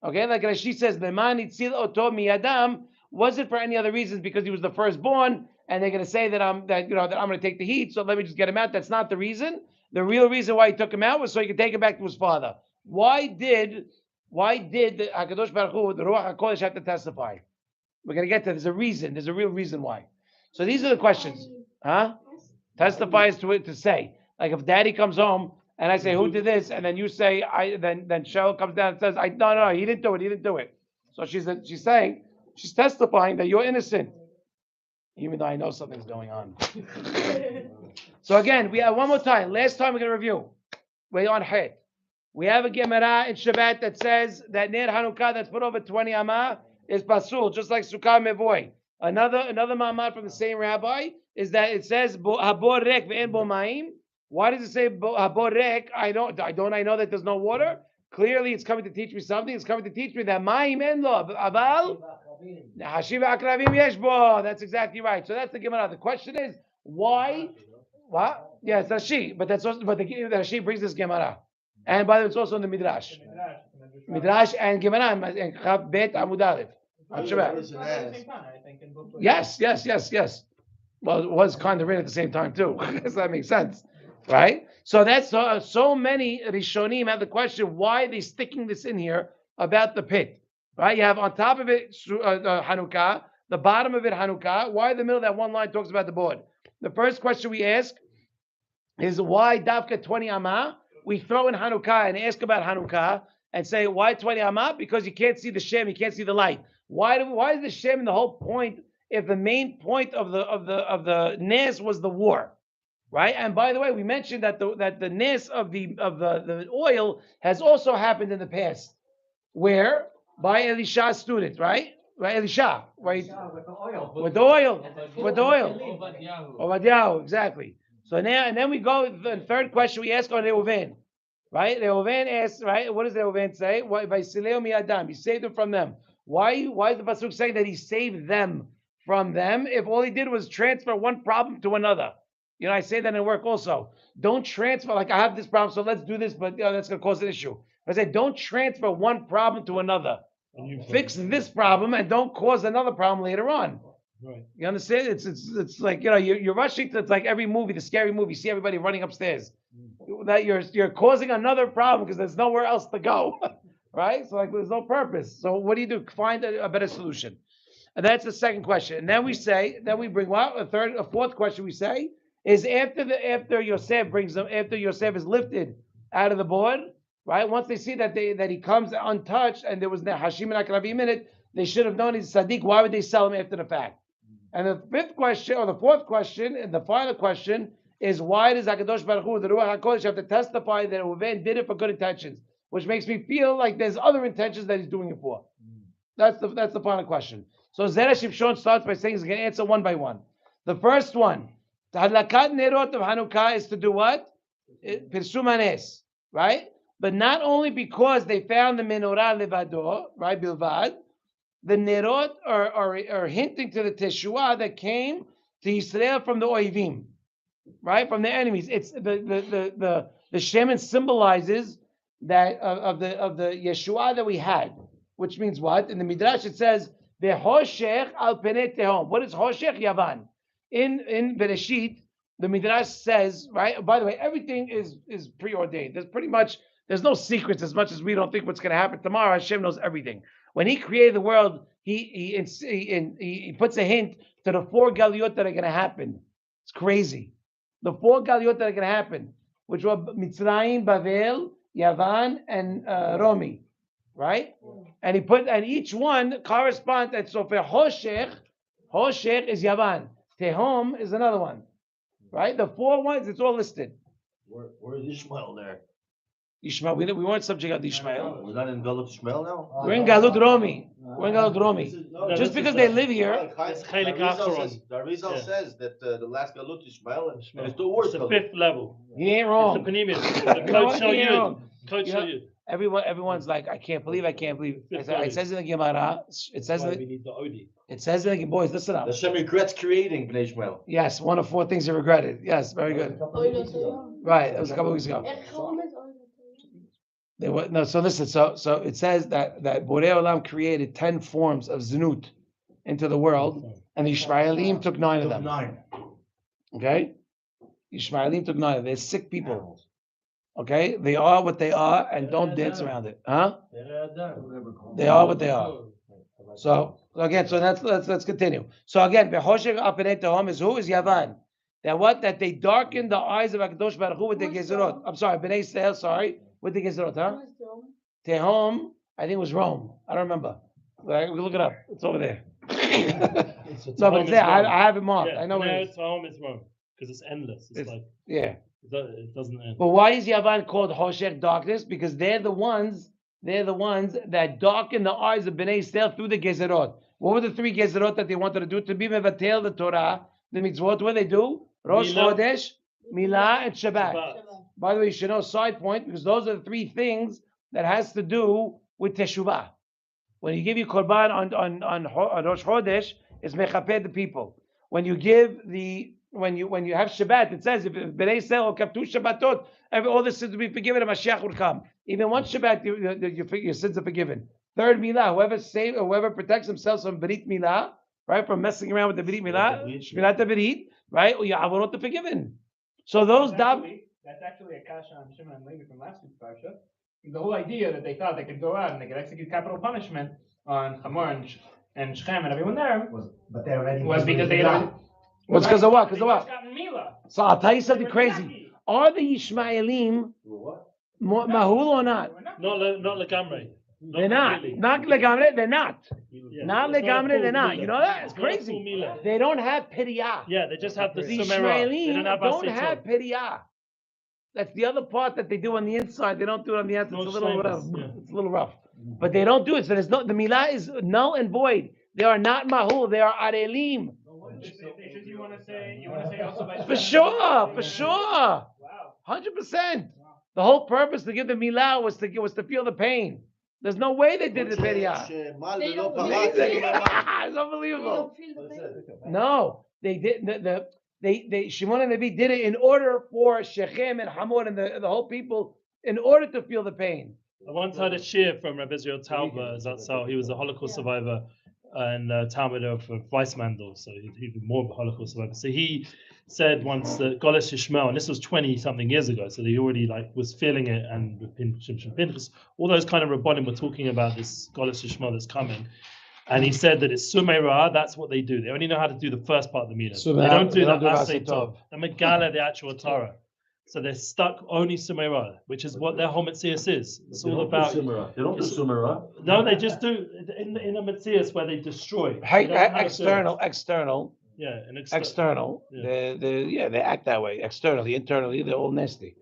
Okay, like Rashi says, le'man itzil oto miyadam, wasn't for any other reasons because he was the firstborn, and they're going to say that I'm going to take the heat, so let me just get him out. That's not the reason. The real reason why he took him out was so he could take him back to his father. Why did the Hakadosh Baruch Hu, the Ruach HaKodesh, have to testify? We're going to get to. There's a reason. There's a real reason why. So these are the questions. Huh? Testifies to it to say. Like if Daddy comes home and I say, "Who did this?" and then you say, "I." Then Cheryl comes down and says, No, he didn't do it. He didn't do it." So she's saying, she's testifying that you're innocent, even though I know something's going on. So again, we have one more time. Last time we're going to review. We're on Het. We have a Gemara in Shabbat that says that Ner Chanukah that's put over 20 amah is pasul, just like Sukkah Mevoy. Another ma'amad from the same rabbi is that it says habor rek ve'en bo ma'im. Why does it say habor rek? I know that there's no water. Clearly, it's coming to teach me something. It's coming to teach me that ma'im en lo aval hashiv akravim yesh bo. That's exactly right. So that's the Gemara. The question is why? What? Yeah, it's Rashi, but that's also the Rashi brings this Gemara. And by the way, it's also in the Midrash. Midrash and Gemara and Chav Bet Amud Aleph. Yes. Well, it was kind of written at the same time too. Does that make sense? Right? So that's so many Rishonim have the question, why are they sticking this in here about the pit? Right? You have on top of it Chanukah, the bottom of it Chanukah. Why the middle of that one line talks about the board? The first question we ask is why Davka 20 Amah? We throw in Chanukah and ask about Chanukah and say, why 20 Amah? Because you can't see the Shem, you can't see the light. Why is the Shem in the whole point if the main point of the Nes was the war? Right? And by the way, we mentioned that the Nes of the oil has also happened in the past. Where? By Elisha's student, right? Right, Elisha, right? With the oil. Obadiah, exactly. So now, and then we go, the third question we ask on Reuven, right? Reuven asks, right? What does Reuven say? Vaysileo mi'adam. He saved them from them. Why is the pasuk saying that he saved them from them if all he did was transfer one problem to another? You know, I say that in work also. Don't transfer, like I have this problem, so let's do this, but that's going to cause an issue. I say, don't transfer one problem to another. Fix this problem and don't cause another problem later on. Right. You understand? It's like, you know, you're rushing to, it's like every movie, the scary movie, you see everybody running upstairs. That you're causing another problem because there's nowhere else to go. Right? So like there's no purpose. So what do? Find a better solution. And that's the second question. And then we bring what? A fourth question we say is after Yosef brings them, after Yosef is lifted out of the board, right? Once they see that he comes untouched and there was Hashim and Akravim in it, they should have known he's Sadiq. Why would they sell him after the fact? And the fifth question, or the fourth question, and the final question is why does HaKadosh Baruch Hu, the Ruach HaKodesh, have to testify that Reuven did it for good intentions? Which makes me feel like there's other intentions that he's doing it for. That's the final question. So Zera Shimshon starts by saying he's going to answer one by one. The first one, the Hadlakat Nerot of Chanukah is to do what? Pirsum Hanes, right? But not only because they found the menorah levado, right, bilvad, the nerot are hinting to the teshua that came to Israel from the oivim, right, from the enemies. It's the shemen symbolizes that of the Yeshua that we had, which means what? In the Midrash it says the hoshech al penei tehom. What is hoshech? Yavan. In Bereshit, The Midrash says, right? By the way, everything is preordained. There's no secrets as much as we don't think what's going to happen tomorrow. Hashem knows everything. When He created the world, He puts a hint to the 4 galiyot that are going to happen. It's crazy. The 4 galiyot that are going to happen, which were Mitzrayim, Bavel, Yavan, and Romi, right? And each one corresponds. And so for Hoshech is Yavan. Tehom is another one. Right? The 4 ones, it's all listed. Where is Ishmael there? Ishmael, we weren't subject of Ishmael. We're not in Galut Ishmael now? We're in Galut Romi. Just because they live here. The Rizal says that the last Galut Ishmael and it's the worst. It's the 5th level. He ain't wrong. It's the Panemius. The Coach show you. Everyone's like, I can't believe. It says in the Gemara. It says we need the Odi. It says in the boys, listen up. Hashem regrets creating Bnei Ishmael. Yes, one of 4 things he regretted. Yes, very good. Right, that was a couple of weeks ago. So listen. So it says that Borei Olam created 10 forms of znut into the world, and the Ishmaelim took 9 of them. 9. Okay, Ishmaelim took 9 of them. They're sick people. Okay, they are what they are, and don't dance around it, huh? They are what they are. So again, let's continue. So again, Behoshech Apenei Tehom is who? Is Yavan. That they darkened the eyes of Hakadosh Baruch Hu with the Gezerot. I'm sorry, Bnei Yisrael. Sorry, with the Gezerot, huh? Tehom, I think it was Rome. I don't remember. We look it up. It's over there. No, but it's there. I have it marked. Yeah, I know it is. Tehom is Rome because it's endless. It's like it doesn't end. But why is Yavan called Hoshech, darkness? Because they're the ones that darken the eyes of Bnei Yisrael through the Gezerot. What were the 3 Gezerot that they wanted to do? To be mevatel the Torah, the mitzvot. What they do? Rosh Chodesh, Milah, and Shabbat. By the way, you should know, side point, because those are the 3 things that has to do with Teshuvah. When you give your Korban on Rosh Chodesh, it's mechaped the people. When you give when you have Shabbat, it says if Bnei Yisrael kept 2 Shabbatot, all the sins will be forgiven and Mashiach will come. Even 1 Shabbat, your sins are forgiven. 3rd Milah, whoever protects themselves from Berit Milah, right, from messing around with the Berit Milah, Shmirat Berit, right, your avorot are forgiven. So those that's actually a kasha on Shimon and Levi from last week's parsha. The whole idea that they thought they could go out and they could execute capital punishment on Hamor and Shechem and everyone there was because they had. What's because of what? Because of what? Mila. So I'll tell you something crazy. Are the Ishmaelim mahul or not? Not legamre. They're not. Not legamre. They're not. Not legamre. They're not. You know that? It's crazy. They don't have pidiyah. Yeah, they just have the Ishmaelim don't have pidiyah. That's the other part that they do on the inside. They don't do it on the outside. It's a little rough. It's a little rough. But they don't do it. So there's no. The milah is null and void. They are not mahul. They are arelim. You want to say also by For sure. 100%. The whole purpose to give the milah was to feel the pain. There's no way they did the pediah. It's unbelievable. No, they did. They Shimon and Levi did it in order for Shechem and Hamor and the whole people, in order to feel the pain. I once had a shir from Rabbi Israel Tauber Zatzal. He was a Holocaust survivor and Talmud of Weissmandel, so he'd be more of a Holocaust survivor. So he said once that Goles Yishmael, and this was 20-something years ago, so he already was feeling it, and Shimshon Pinchas, all those kind of Rabbanim were talking about this Goles Yishmael that's coming. And he said that it's Sumei Ra, that's what they do. They only know how to do the first part of the Milah. They don't do the Asay Tov. The Megala, the actual Torah. So they're stuck only Sumei Ra, which is what their whole Metzias is. It's all about. They don't do Sumei Ra. No, they just do in a Metzias where they destroy. External. Yeah, and external. Yeah. They act that way. Externally, internally, they're all nasty.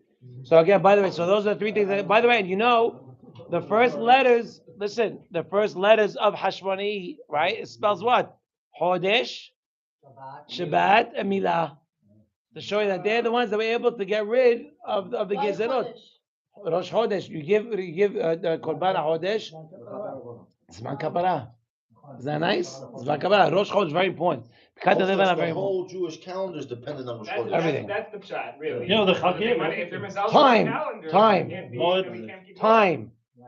So again, by the way, so those are 3 things. By the way, and you know, the first letters. Listen, the first letters of Hashmoni, right? It spells what? Chodesh, Shabbat, and Milah. To show you that they're the ones that were able to get rid of the Gezerot. Rosh Chodesh, you give the Korban Chodesh. Zman Kapara. Is that nice? Zman Kapara. Rosh Chodesh is very important. The whole Jewish calendar is dependent on Rosh Chodesh. Everything. That's the pshat, really. You know, the Chagim.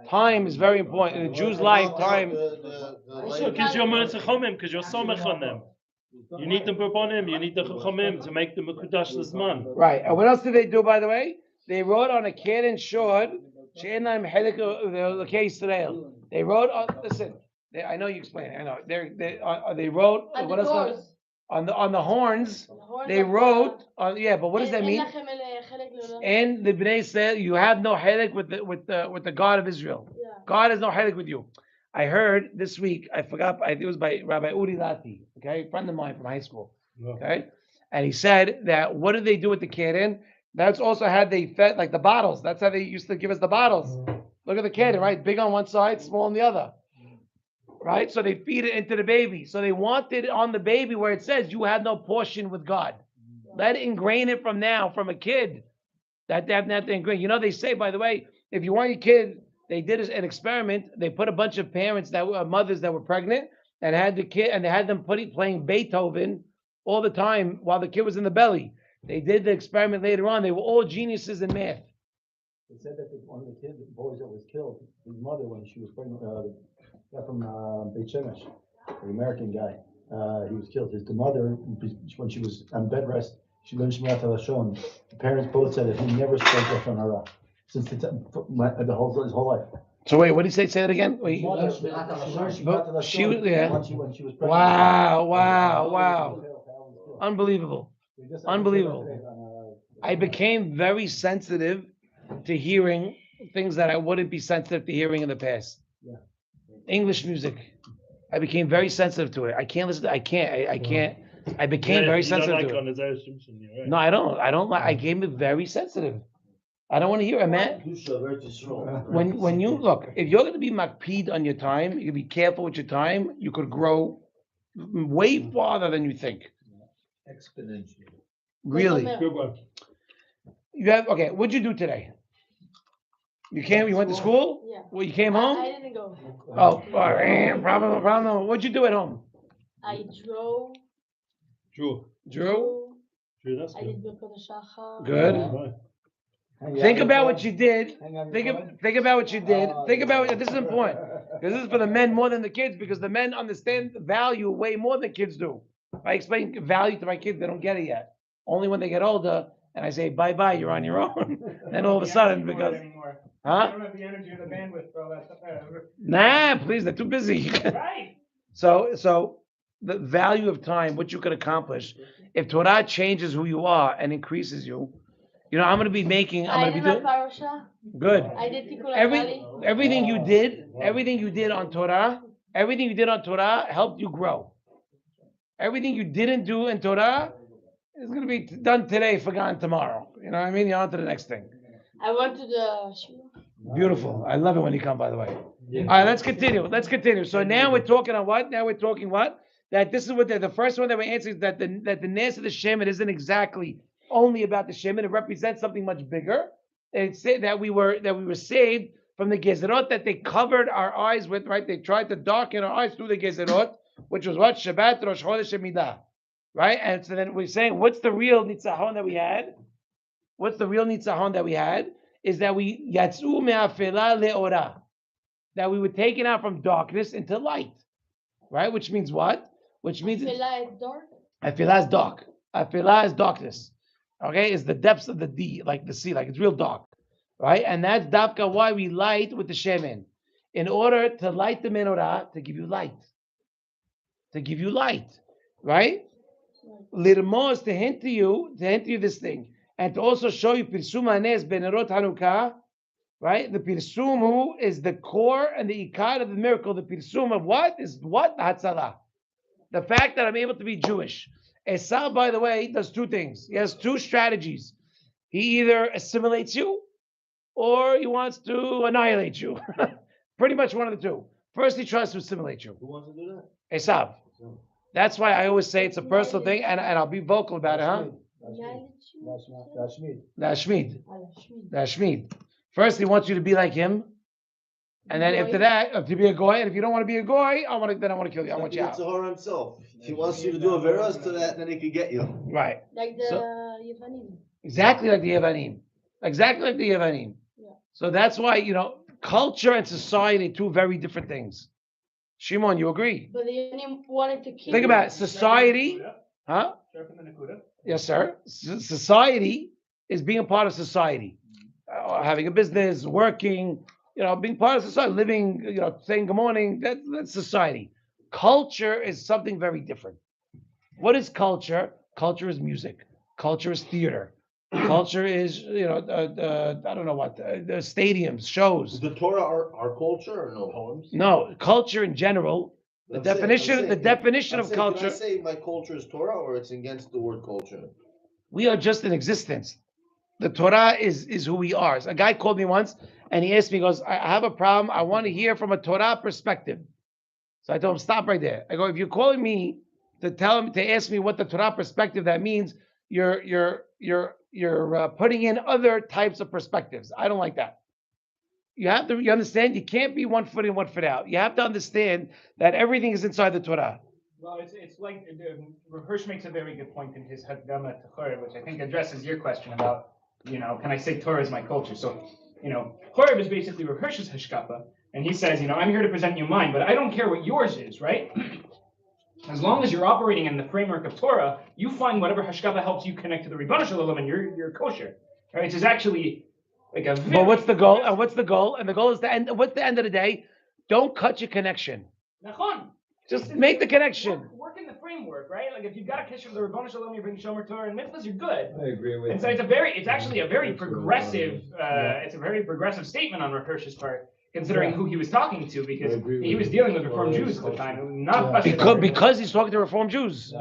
Time is very important. In a Jew's life, time. Also, because you're Motzei Chomim, because you're Somech on them. You need the Burbonim, you need the Chachamim to make the Mekudash Lizman. Right. And what else did they do, by the way? They wrote on a Keren Shor, She'enam Chelik L'Kei Yisrael. They wrote on, listen, I know you explain it, I know. They wrote, And what the else? doors. On the horns, The horns they of wrote, yeah, but what does the- that mean? And the Bnei said, you have no chelik with the God of Israel. Yeah. God has no chelik with you. I heard this week, I forgot, I think it was by Rabbi Uri Lati, okay, a friend of mine from high school, okay, and he said that what did they do with the keren? That's also how they fed, like the bottles. That's how they used to give us the bottles. Look at the keren, right? Big on one side, small on the other, right? So they feed it into the baby. So they wanted on the baby where it says you have no portion with God. Let it ingrain it from now, from a kid. That they have to ingrain. You know, they say, by the way, if you want your kid, they did an experiment. They put a bunch of parents that were mothers that were pregnant and had the kid, and they had them playing Beethoven all the time while the kid was in the belly. They did the experiment later on. They were all geniuses in math. They said that one of the kids, the boys that was killed, his mother when she was pregnant, guy from Beit Shemesh, the American guy, he was killed. The mother, when she was on bed rest, she learned Shmirat HaLashon. The parents both said that he never spoke Lashon Hara since his whole life. So wait, what did he say? Say that again. Wait. She learned Shmirat HaLashon She was, yeah. when she was pregnant. Wow. Unbelievable. Unbelievable. I became very sensitive to hearing things that I wouldn't be sensitive to hearing in the past. Yeah. English music. I became very sensitive to it. I can't listen. I can't. I became very sensitive to it. On the Zera Shimshon, you're right. No, I don't. I don't like. I became very sensitive. I don't want to hear it, man. When you look, if you're going to be makpid on your time, you be careful with your time. You could grow way farther than you think. Exponentially. Really. Good one. You have okay. What'd you do today? You went to school? Yeah. Well, you came home? I didn't go. Oh, problem. What'd you do at home? I drove. Drew? That's I good. did Birkat HaShachar. Good. Think about what you did. Think about what you did. Think about this is important because this is for the men more than the kids because the men understand the value way more than kids do. I explain value to my kids; they don't get it yet. Only when they get older, and I say bye, you're on your own. Then all of a sudden, because I don't have the energy or the bandwidth for all that stuff. nah, please, they're too busy. Right. So the value of time, what you could accomplish, if Torah changes who you are and increases you, you know, I'm going to be doing Parasha. good. I did Tikkun HaKlali. Everything you did on Torah helped you grow. Everything you didn't do in Torah is going to be done today, forgotten tomorrow. You know what I mean? You're on to the next thing. I went to the shul. Beautiful. I love it when you come, by the way. All right, let's continue. So now we're talking on what? That this is what the first one that we answered is that the Nes of the Shemin isn't exactly only about the Shemin. It represents something much bigger. It's that we were saved from the Gezerot that they covered our eyes with, right? They tried to darken our eyes through the Gezerot, which was what? Shabbat, Rosh Chodesh, and Midah. Right? And so then we're saying, what's the real Nitzahon that we had? Is that we Yatsu me'afela le'ora. That we were taken out from darkness into light. Right? Which means what? Which means Afela is dark. Afela is dark. Afela is darkness. Okay? It's the depths of the D, like the sea, like it's real dark. Right? And that's Davka why we light with the Shemin. In order to light the menorah, to give you light. Right? Lirmos, to hint to you this thing. And to also show you Pirsum Hanes Benerot Chanukah, right? The Pirsum who is the core and the Ikar of the miracle. The Pirsum of what? Is what? The Hatzalah. The fact that I'm able to be Jewish. Esau, by the way, does two things. He has two strategies. He either assimilates you or he wants to annihilate you. Pretty much one of the two. First, he tries to assimilate you. Who wants to do that? Esau. That's why I always say it's a personal thing, and I'll be vocal about it, huh? Shmid. First, he wants you to be like him, and then after that, to be a goy. And if you don't want to be a goy, I want to kill you. I want you out. It's himself. He wants you to do averas so that then he can get you. Right. Like the Yevanim. Exactly like the Yevanim. Yeah. So that's why culture and society are two very different things. Shimon, you agree? But they only wanted to keep. Think about it. Society, huh? Yes, sir. Society is being a part of society, having a business, working, being part of society, living, saying good morning. That's society. Culture is something very different. What is culture? Culture is music. Culture is theater. Culture is, I don't know what, the stadiums, shows. Is the Torah our culture or no? Poems? No, culture in general. The definition of culture. Can I say my culture is Torah or it's against the word culture? We are just in existence. The Torah is who we are. So a guy called me once and he asked me, he goes, I have a problem. I want to hear from a Torah perspective. So I told him, stop right there. I go, if you're calling me to ask me what the Torah perspective that means, you're putting in other types of perspectives. I don't like that. You understand, you can't be 1 foot in, 1 foot out. You have to understand that everything is inside the Torah. Well, it's like Hirsch makes a very good point in his Hakdama to Choreb, which I think addresses your question about, can I say Torah is my culture? So, Choreb is basically Hirsch's Hashkafa, and he says, I'm here to present you mine, but I don't care what yours is, right? As long as you're operating in the framework of Torah, you find whatever Hashkafa helps you connect to the Ribono Shel Olam, and you're kosher, right? Which is actually like a. But what's the goal? And what's the goal? And the goal is to end. What's the end of the day? Don't cut your connection. Just make the connection. Work in the framework, right? Like if you've got a connection with the Ribono Shel Olam, you bring Shomer Torah and mitzvahs, you're good. I agree with and so it's actually a very progressive, it's a very progressive statement on Rav Hirsch's part, considering who he was talking to, because he was dealing with Reform Jews at the time, not because he's talking to Reform Jews.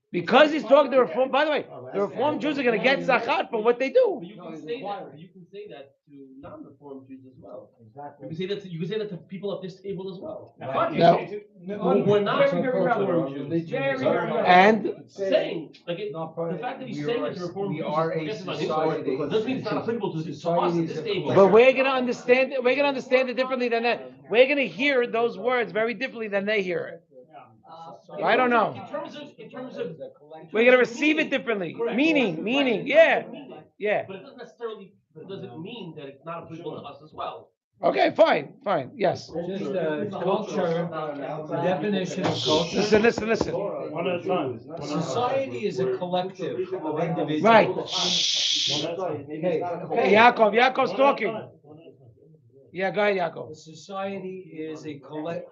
Because he's talking to Reform. By the way, the Reform Jews are going to get zakat for what they do. But you can say that to non-Reform Jews as well. Exactly. You can say that to people at this table as well. We're not Reform Jews. And saying the fact that he's saying that to Reform Jews doesn't mean it's not applicable to us at this table. But we're going to understand. We're going to understand it differently than that. We're going to hear those words very differently than they hear it. I don't know. In terms of, we're gonna receive it differently. Meaning, yeah. But it doesn't necessarily mean that it's not applicable to us as well. Okay, fine, yes. Just culture, the definition of culture. Listen. One at a time. Society is a collective of individuals. Right. Hey, Yaakov's talking. Yeah, go ahead, Yaakov. Society is a collective.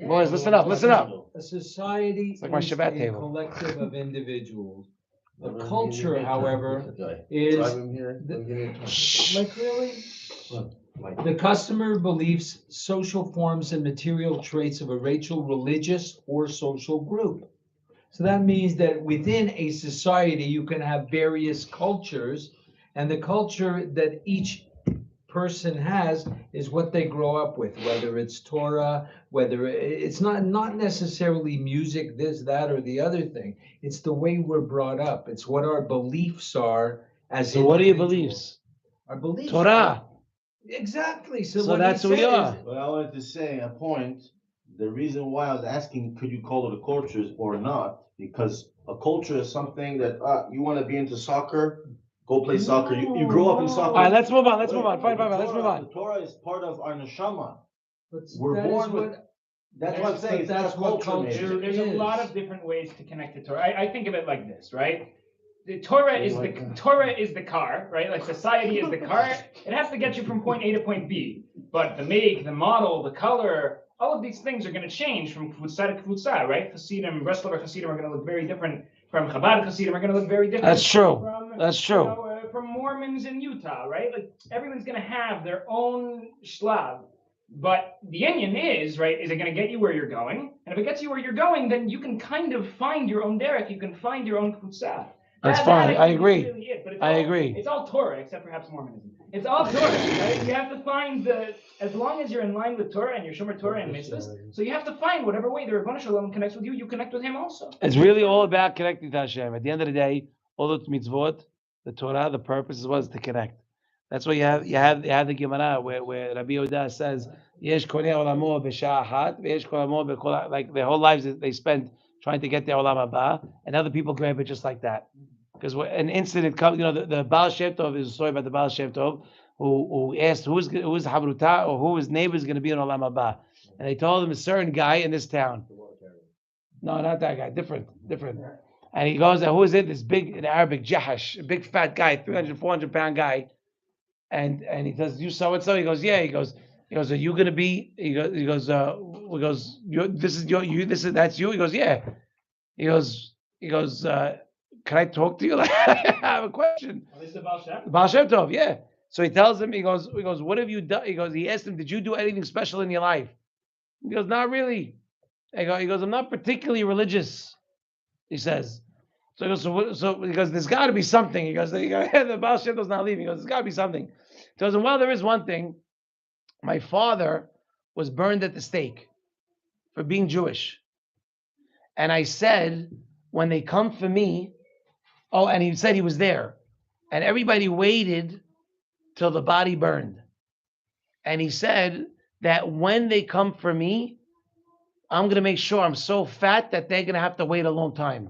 Boys, listen up. A society it's like my Shabbat is table. A collective of individuals. A culture, however, is like really the customer beliefs, social forms, and material traits of a racial, religious, or social group. So that means that within a society, you can have various cultures, and the culture that each person has is what they grow up with, whether it's Torah, whether it's not necessarily music, this, that, or the other thing. It's the way we're brought up. It's what our beliefs are as so what are your beliefs? Our beliefs. Torah. Exactly. So that's who we are. But I wanted to say a point. The reason why I was asking, could you call it a culture or not? Because a culture is something that you want to be into soccer. Go play soccer. You grow up in soccer. All right, let's move on. Fine. Let's move on. The Torah is part of our neshama. But we're born with. That's what I'm saying. That's what culture There's a lot of different ways to connect to Torah. I think of it like this, right? The Torah is the car, right? Like society is the car. It has to get you from point A to point B. But the make, the model, the color, all of these things are going to change from kvutza to kvutza, right? Hasidim, Breslover Hasidim are going to look very different. From Chabad Hasidim are going to look very different. That's true. From Mormons in Utah, right? Like everyone's going to have their own shlav. But the inyan is, right, is it going to get you where you're going? And if it gets you where you're going, then you can kind of find your own derech. You can find your own kvutza. That's fine. I agree. Really I agree. It's all Torah, except perhaps Mormonism. It's all Torah, right? You have to find as long as you're in line with Torah and your Shomer Torah and mitzvahs, so you have to find whatever way the Ribono Shel Olam connects with you, you connect with him also. It's really all about connecting to Hashem. At the end of the day, all the mitzvot, the Torah, the purpose was to connect. That's why you have the Gemara where Rabbi Yehuda says, Yesh koneh olamo b'sha'ah achat, v'yesh koneh olamo b'kol, like their whole lives they spend trying to get their olam haba, and other people grab it just like that. Because an incident comes, the Baal Shem Tov is a story about the Baal Shem Tov, who asked who's Habruta or who his neighbor is going to be in Olam Haba, and they told him a certain guy in this town. No, not that guy. Different. And he goes, who is it? This big, in Arabic, Jahash, a big fat guy, 300, 400-pound guy. And he says, you so and so. He goes, yeah. He goes, are you going to be? He goes, that's you. He goes, yeah. He goes, can I talk to you? Like, I have a question. This is the Baal Shem? Baal Shem Tov, yeah. So he tells him, he goes, what have you done? He asked him, did you do anything special in your life? He goes, not really. He goes, I'm not particularly religious. He says. So he goes, so he goes, there's got to be something. He goes, the Baal Shem Tov's not leaving. He goes, there's got to be something. He tells him, well, there is one thing. My father was burned at the stake for being Jewish. And I said, when they come for me, and he said he was there. And everybody waited till the body burned. And he said that when they come for me, I'm going to make sure I'm so fat that they're going to have to wait a long time.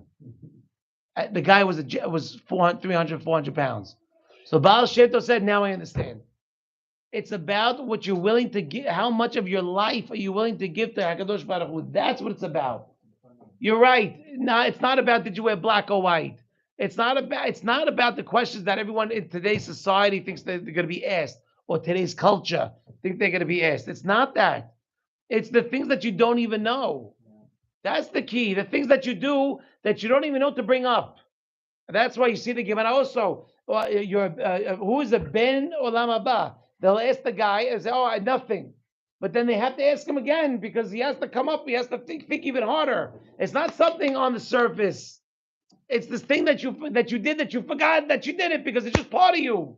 The guy was 300, 400 pounds. So Baal Shem Tov said, now I understand. It's about what you're willing to give. How much of your life are you willing to give to HaKadosh Baruch Hu? That's what it's about. You're right. No, it's not about did you wear black or white. It's not about the questions that everyone in today's society thinks they're going to be asked, or today's culture think they're going to be asked. It's not that. It's the things that you don't even know. That's the key. The things that you do that you don't even know to bring up. That's why you see the Gemara also. Who is a ben olam haba? They'll ask the guy and say, "Oh, nothing," but then they have to ask him again because he has to come up. He has to think even harder. It's not something on the surface. It's this thing that you did that you forgot that you did it because it's just part of you.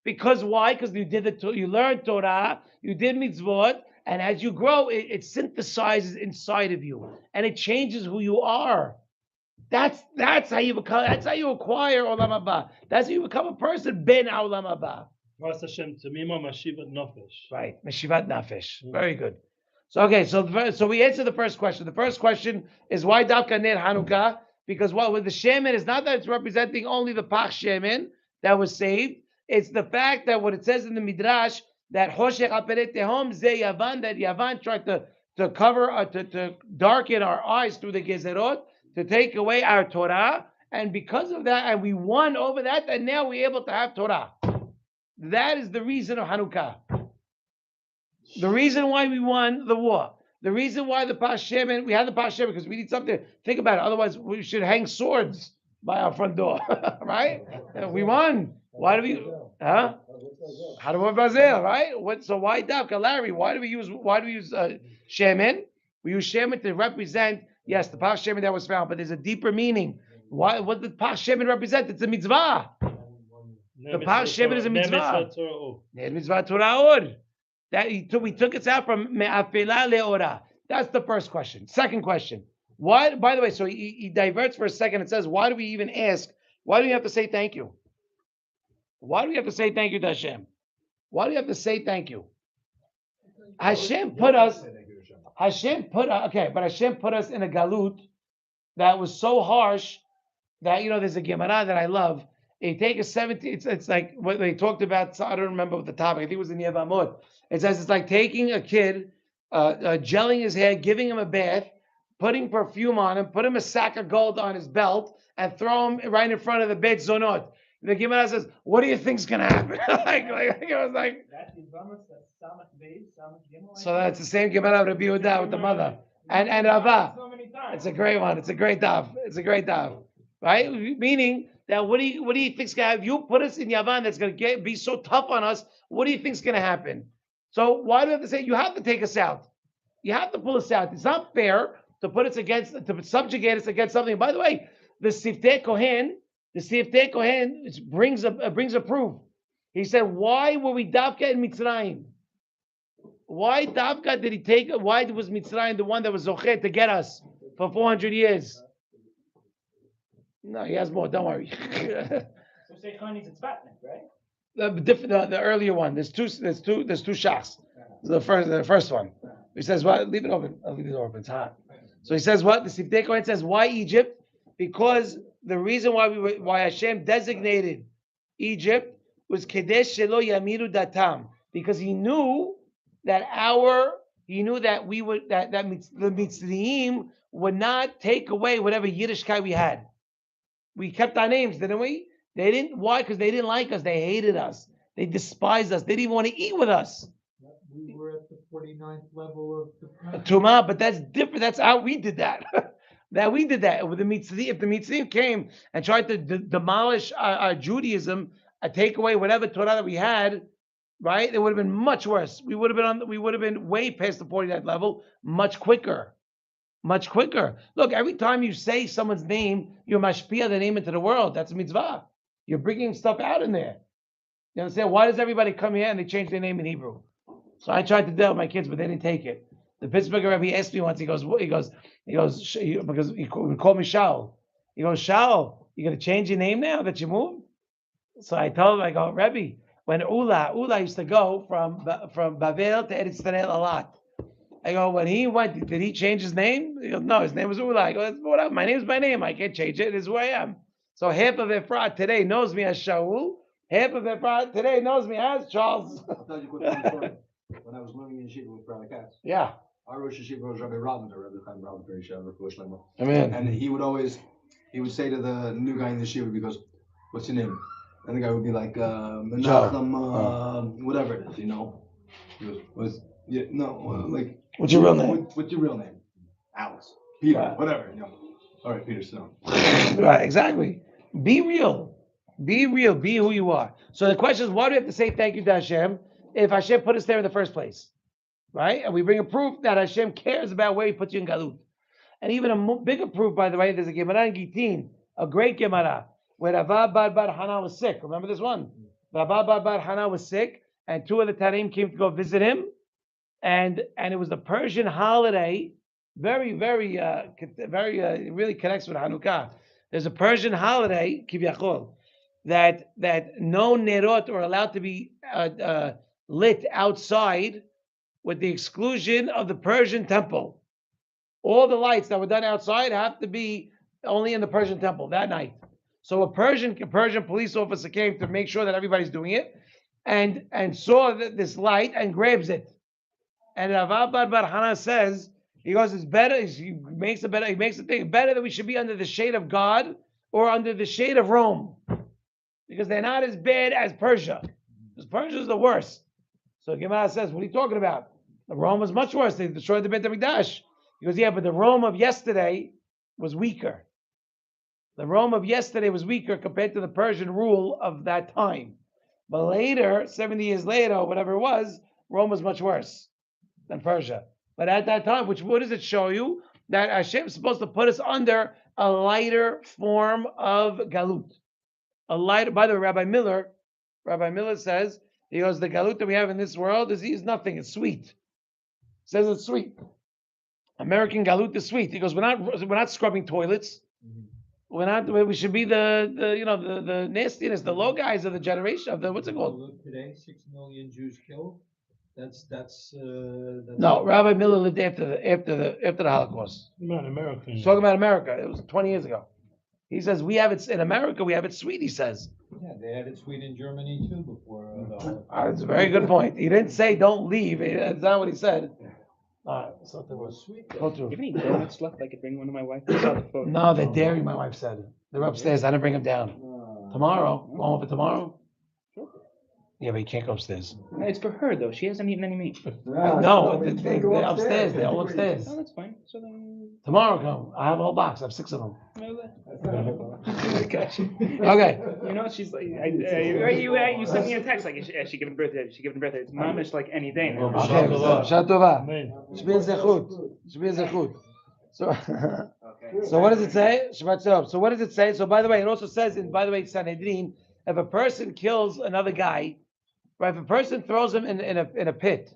Because why? Because you you learned Torah, you did mitzvot, and as you grow, it synthesizes inside of you, and it changes who you are. That's how you become. That's how you acquire olam haba. That's how you become a person ben olam haba. Right, meshivat nafesh. Very good. So okay, so we answered the first question. The first question is why Davka Ner Chanukah? Because with the shemen is not that it's representing only the Pach shemen that was saved. It's the fact that what it says in the Midrash that Hoshech Aperet Tehom Ze Yavan, that Yavan tried to cover to darken our eyes through the Gezerot, to take away our Torah, and because of that, and we won over that, and now we're able to have Torah. That is the reason of Hanukkah. The reason why we won the war. The reason why the Pach Shemen, we had the Pach Shemen because we need something to think about it. Otherwise, we should hang swords by our front door, right? We won. Why do we? Huh? How do we Brazil, right? So why Davka, Larry? Why do we use Shemen? We use Shemen to represent, yes, the Pach Shemen that was found, but there's a deeper meaning. Why? What did Pach Shemen represent? It's a mitzvah. The Pach Shemen is a mitzvah. Ner mitzvah Torah or. We took it out from me'afela le'ora. That's the first question. Second question. Why? By the way, so he diverts for a second and says, why do we even ask? Why do we have to say thank you? Why do we have to say thank you to Hashem? Why do we have to say thank you? Hashem put us in a galut that was so harsh that, there's a Gemara that I love. They take a 17, it's like what they talked about, I don't remember what the topic, I think it was in Yevamot. It says it's like taking a kid, gelling his hair, giving him a bath, putting perfume on him, put him a sack of gold on his belt, and throw him right in front of the Beit Zonot. The Gemara says, what do you think's going to happen? I was like, so that's the same Gemara of Rabbi Yehuda with the mother. And Rava. It's a great one. It's a great daf. Right? Meaning that what do you think's going to happen? You put us in Yavan that's going to be so tough on us. What do you think's going to happen? So why do we have to say you have to take us out? You have to pull us out. It's not fair to put us against, to subjugate us against something. By the way, the Siftei Kohen brings a proof. He said, why were we Davka in Mitzrayim? Why Davka did he take? Why was Mitzrayim the one that was Zochet to get us for 400 years? No, he has more. Don't worry. So say Chani's it's fattening, right? The earlier one. There's two shachs. The first one. He says, "What? Leave it open. I'll leave it open. It's hot." So he says, "What?" The Siftei Kohen says, "Why Egypt? Because the reason why Hashem designated Egypt was Kedesh Shelo Yamiru Datam, because he knew that we would the Mitzrayim would not take away whatever Yiddishkeit we had. We kept our names, didn't we? They didn't. Why? Because they didn't like us. They hated us. They despised us. They didn't even want to eat with us. We were at the 49th level of the Tumah, but that's different. That's how we did that. That we did that with the Mitzrayim. If the Mitzrayim came and tried to demolish our Judaism, take away whatever Torah that we had, right? It would have been much worse. We would have been way past the 49th level, much quicker. Much quicker. Look, every time you say someone's name, you're mashpia the name into the world. That's a mitzvah. You're bringing stuff out in there. You understand? Why does everybody come here and they change their name in Hebrew? So I tried to tell my kids, but they didn't take it. The Pittsburgher Rebbe asked me once. He goes, because he called me Shaul. He goes, Shaul, you gonna change your name now that you moved? So I told him, I go, Rebbe, when Ula used to go from Bavel to Eretz Yisrael a lot. I go, when he went, did he change his name? He goes, no, his name was Ula. I go, that's whatever. My name's my name. I can't change it. It is who I am. So half of Ephrat today knows me as Shaul. Half of Ephrat today knows me as Charles. I'll tell you a quick funny story. When I was living in Yeshiva with Rabbi Katz. Yeah. Our Rosh Yeshiva was Rabbi Robin, Rabbi Chaim Robin, very shallow, Amen. and he would say to the new guy in the Yeshiva, he goes, what's your name? And the guy would be like, Menachem, whatever it is, you know. He goes, what's your real name? What's your real name? Alex. Peter, right. Whatever, you know. All right, Peter Stone. Right, exactly. Be real. Be real. Be who you are. So the question is, why do we have to say thank you to Hashem if Hashem put us there in the first place? Right? And we bring a proof that Hashem cares about where He puts you in Galut. And even a bigger proof, by the way, there's a Gemara in Gitin, a great Gemara, where Rabba Bar Hana was sick. Remember this one? Rabba Bar Hana was sick, and two of the Tarim came to go visit him, and it was the Persian holiday, very really connects with Chanukah. There's a Persian holiday, Kivyachol, that no nerot are allowed to be lit outside, with the exclusion of the Persian temple. All the lights that were done outside have to be only in the Persian temple that night. So a Persian police officer came to make sure that everybody's doing it, and saw this light and grabs it. And Rav Bar Hana says, he goes, it's better. He makes it think better that we should be under the shade of God or under the shade of Rome, because they're not as bad as Persia. Because Persia is the worst. So Gemara says, what are you talking about? The Rome was much worse. They destroyed the Beit HaMikdash. He goes, yeah, but the Rome of yesterday was weaker. The Rome of yesterday was weaker compared to the Persian rule of that time. But later, 70 years later, or whatever it was, Rome was much worse than Persia. But at that time, what does it show you? That Hashem is supposed to put us under a lighter form of Galut. A lighter, by the way, Rabbi Miller says, he goes, the Galut that we have in this world is nothing, it's sweet. He says it's sweet. American Galut is sweet. He goes, we're not scrubbing toilets. We should be the nastiness, the low guys of the generation of the, what's it called? Look today, 6 million Jews killed. That's no, Rabbi Miller lived after the Holocaust. About America. He's talking about America. It was 20 years ago. He says we have it in America. We have it sweet. He says. Yeah, they had it sweet in Germany too before the Holocaust. That's a very good point. He didn't say don't leave. That's not what he said. Something was sweet. Do you have any donuts left? I could bring one to my wife. No, they're dairy. My wife said they're upstairs. I didn't bring them down. Tomorrow. Want over tomorrow? Yeah, but you can't go upstairs. It's for her though. She hasn't eaten any meat. No, they're upstairs. They're all upstairs. Oh, that's fine. So then Tomorrow come. I have a whole box. I have 6 of them. Gotcha. Okay. You know, she's like, you sent me a text like, is she giving birthday? She giving birthday? It's mamish like any day now. Okay. Shana Tova. Shmir Zechut. So what does it say? Shabbat Shalom. So what does it say? So by the way, it also says Sanhedrin, if a person kills another guy, right? If a person throws him in a pit,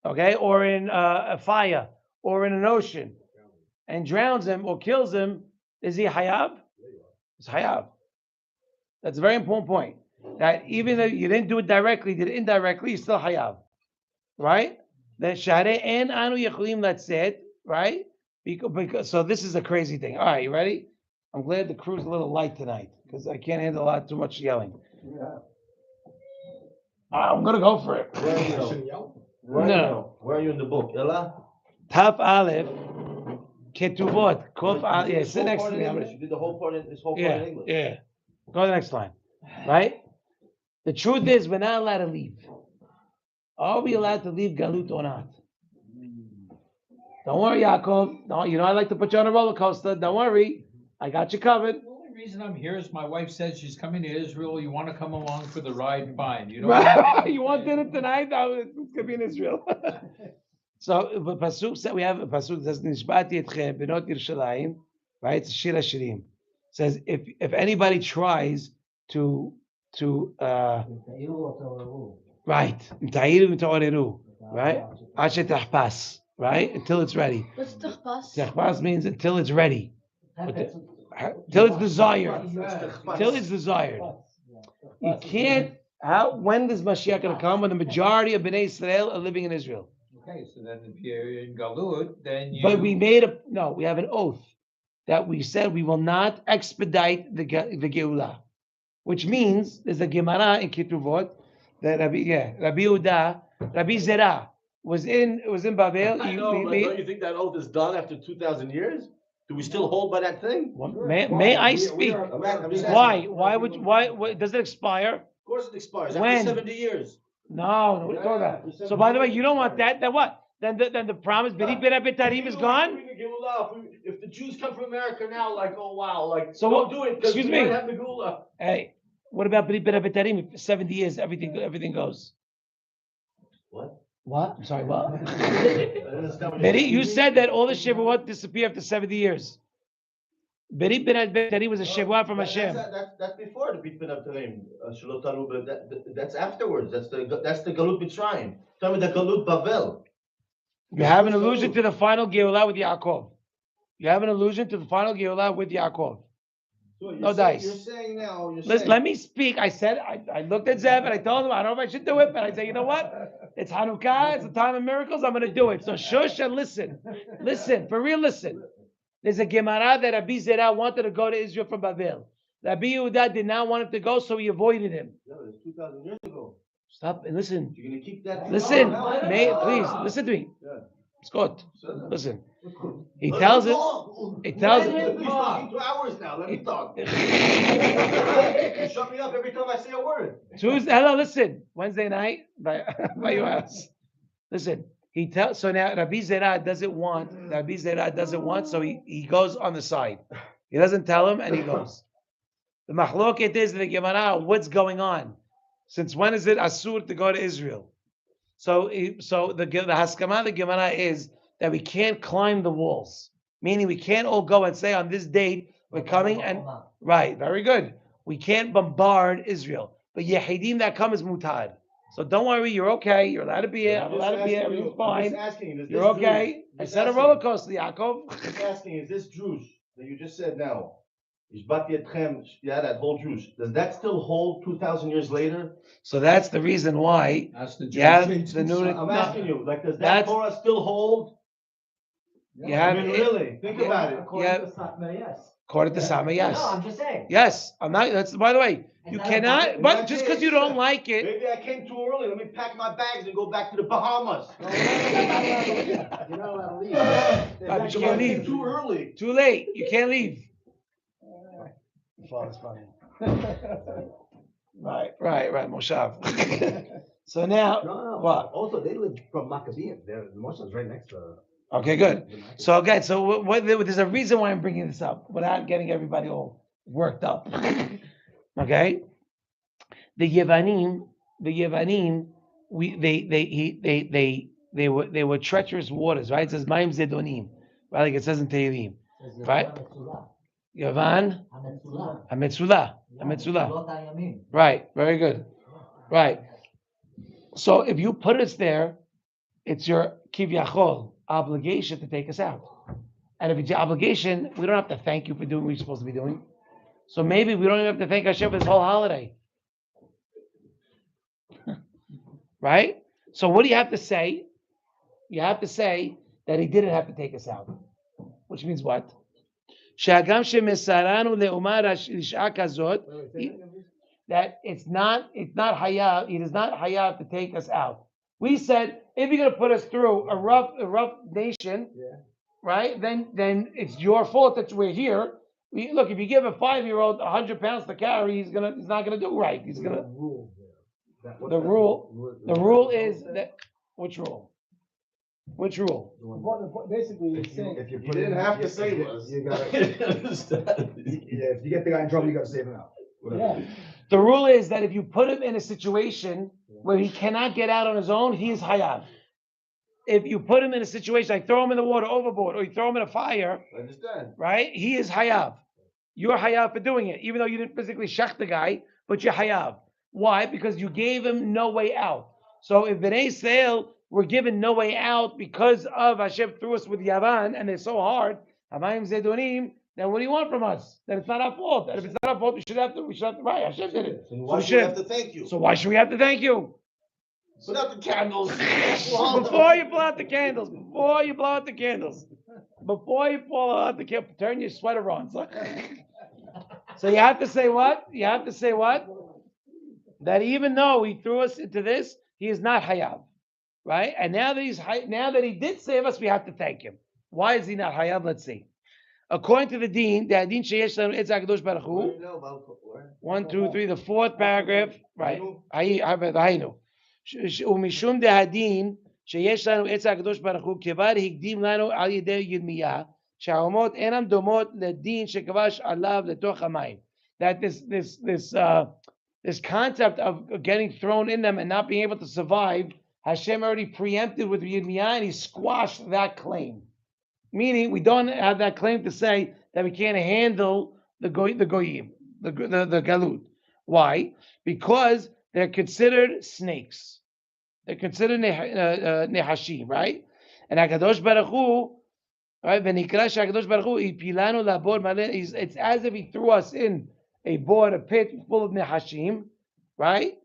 okay, or in a fire, or in an ocean, and drowns him or kills him, is he hayab? It's hayab. That's a very important point. That even though you didn't do it directly, you did it indirectly, you're still hayab, right? That share and anu yechulim. That's it, right? Because so this is a crazy thing. All right, you ready? I'm glad the crew's a little light tonight because I can't handle too much yelling. I'm gonna go for it. Where are you? No. Where are you in the book? Ella? Taf Aleph, Ketuvot, Kof Aleph. Yeah, sit next to me. You did the whole part in this whole part Yeah, in English. yeah. Go to the next line. Right? The truth is, we're not allowed to leave. Are we allowed to leave Galut or not? Don't worry, Yaakov. No, I like to put you on a roller coaster. Don't worry. I got you covered. The only reason I'm here is my wife said she's coming to Israel. You want to come along for the ride? Fine. You don't Right. You want dinner tonight? No, it's gonna be in Israel. So the pasuk said we have a pasuk that says Nishbati etchem benot Yerushalayim, right? It's Shir Hashirim. Says if anybody tries to right, right? Asher tahpas, right? Until it's ready. What's tahpas? Tahpas means until it's ready. Till it's desired. Till it's desired. You can't. When is Mashiach going to come? When the majority of Bnei Israel are living in Israel. Okay, so then if you're in Galut, then you. But we have an oath that we said we will not expedite the Geulah, which means there's a Gemara in Ketuvot that Rabbi Zera was in Babel. I know, but don't you think that oath is done after 2,000 years? Do we still hold by that thing? May I speak? Why does it expire? Of course it expires When? after 70 years. No, what are you talking about? So by the way, you don't want that. Then what? Then the promise B'rit Betarim is gone? If the Jews come from America now, like, oh wow, like, So don't what? do it because Excuse we me. might have the Geulah. Hey, what about B'rit Betarim? For 70 years, everything goes. What? What? I'm sorry, what? Beri, you said that all the Shavuot disappear after 70 years. Beri Beri was a Shavuot from Hashem. That's before the Brit Betarim, Shalot Talu, but that's afterwards. That's the Galut Mitzrayim. Tell me the Galut Bavel. You have an allusion to the final Geulah with Yaakov. You have an allusion to the final Geulah with Yaakov. So No dice. You're saying now. Let me speak. I said, I looked at Zev and I told him, I don't know if I should do it, but I said, you know what? It's Chanukah, it's a time of miracles, I'm going to do it. So shush and listen. Listen, for real, listen. There's a Gemara that Rabbi Zera wanted to go to Israel from Babel. Rabbi Yehuda did not want him to go, so he avoided him. No, it's 2,000 years ago. Stop and listen. You're going to keep that. Listen, please, listen to me. Yeah. Scott, listen. He tells it. He tells it. He's talking 2 hours now. Let me talk. You shut me up every time I say a word. Tuesday. Hello, listen. Wednesday night by your house. Listen. He tells. So now Rabbi Zera doesn't want. So he goes on the side. He doesn't tell him, and he goes. The machloket is in the Gemara. What's going on? Since when is it asur to go to Israel? So the haskama of the Gemara is that we can't climb the walls, meaning we can't all go and say on this date we're coming and right, very good. We can't bombard Israel, but Yehidim that come is mutad. So don't worry, you're okay. You're allowed to be here. I'm allowed to be here. Everything's fine. You're okay. I said a roller coaster, Yaakov. I'm just asking, is this Jews that you just said now? Yeah, that whole Jews. Does that still hold 2,000 years later? So that's the reason why. That's the the new. I'm asking you, like, does that Torah still hold? Yeah. I mean, really, think about it. According to Satmar, yes. According to Satmar, yes. No, I'm just saying. Yes, I'm not. That's by the way. You cannot. But just because you don't like it. Maybe I came too early. Let me pack my bags and go back to the Bahamas. You're not allowed to leave. But you can't leave. Too early. Too late. You can't leave. Father's funny. Right, Moshav. So now, No. what? Also, they live from Maccabean. The Moshav's right next to. Okay, good. So again, there's a reason why I'm bringing this up without getting everybody all worked up. Okay, the Yevanim, they were treacherous waters, right? It says Maim Zedonim, right? Like it says in Tehillim, right? Yavan, Hametzulah. Right, very good. Right. So if you put us there, it's your kivyachol obligation to take us out. And if it's your obligation, we don't have to thank you for doing what you're supposed to be doing. So maybe we don't even have to thank Hashem for this whole holiday. Right? So what do you have to say? You have to say that he didn't have to take us out. Which means what? שהגם שמסרנו לאומה לשעה כזאת, that it's not hayav. It is not hayav to take us out. We said if you're going to put us through a rough nation, right? Then it's your fault that we're here. Look, if you give a 5-year-old 100 pounds to carry, he's not gonna do right. He's gonna. The rule is that which rule? Which rule? Basically, he's saying If you didn't have to save us, you gotta understand. Yeah, if you get the guy in trouble, you gotta save him out. Yeah. The rule is that if you put him in a situation where he cannot get out on his own, he is hayav. If you put him in a situation like throw him in the water overboard, or you throw him in a fire, I understand. right? He is hayav. You're hayav for doing it, even though you didn't physically shach the guy, but you're hayav. Why? Because you gave him no way out. So if Bnei Yisrael were given no way out because of Hashem threw us with Yavan and they're so hard, Hamayim Zedonim, then what do you want from us? Then it's not our fault. And if it's not our fault, we should have to right. Hashem did it. So why should we have to thank you? So why should we have to thank you? Put out the candles. Before you blow out the candles. Before you blow out the candles. Before you blow out the candles, turn your sweater on. So you have to say what? You have to say what? That even though he threw us into this, he is not hayav, right? And now that he did save us, we have to thank him. Why is he not hayav? Let's see. According to the Deen sheyesh lanu etz hakadosh baruch hu. 1, 2, 3, the fourth paragraph, right? Haynu. Umishum dehadin sheyesh lanu etz hakadosh baruch hu kevar hikdim lanu al yedei Yirmiyah sha'omot enam domot ledin shekavash alav letoch hamayim. That this concept of getting thrown in them and not being able to survive, Hashem already preempted with Yirmiyah, and he squashed that claim. Meaning, we don't have that claim to say that we can't handle the goyim, the galut. Why? Because they're considered snakes. They're considered nehashim, right? And Hakadosh Baruch Hu, right? It's as if he threw us in a board, a pit full of nehashim, right?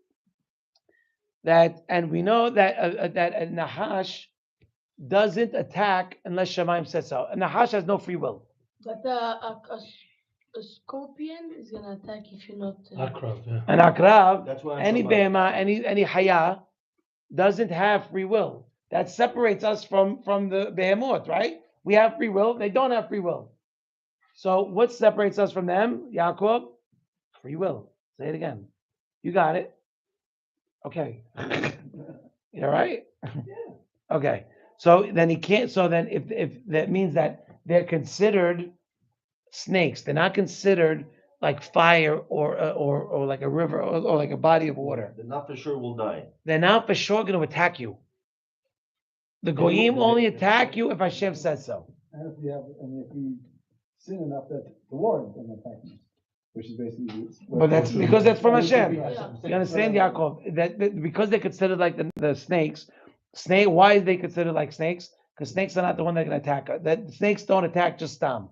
And we know that that a nahash doesn't attack unless Shemaim says so. A nahash has no free will. But a scorpion is gonna attack if you're not. Akrav, yeah. An akrav, That's why any behema, any haya, doesn't have free will. That separates us from the behemoth, right? We have free will. They don't have free will. So what separates us from them, Yaakov? Free will. Say it again. You got it. Okay. You all right? Yeah. Okay. So then he can't. So then, if that means that they're considered snakes, they're not considered like fire or like a river or like a body of water. They're not for sure will die. They're not for sure going to attack you. The goyim only attack you if Hashem says so. And if we sin enough that the Lord is going to attack us, which is basically. But that's because that's from Hashem. You understand, Yaakov? That because they're considered like the snakes. Why is they considered like snakes? Because snakes are not the one that can attack. That snakes don't attack just stam.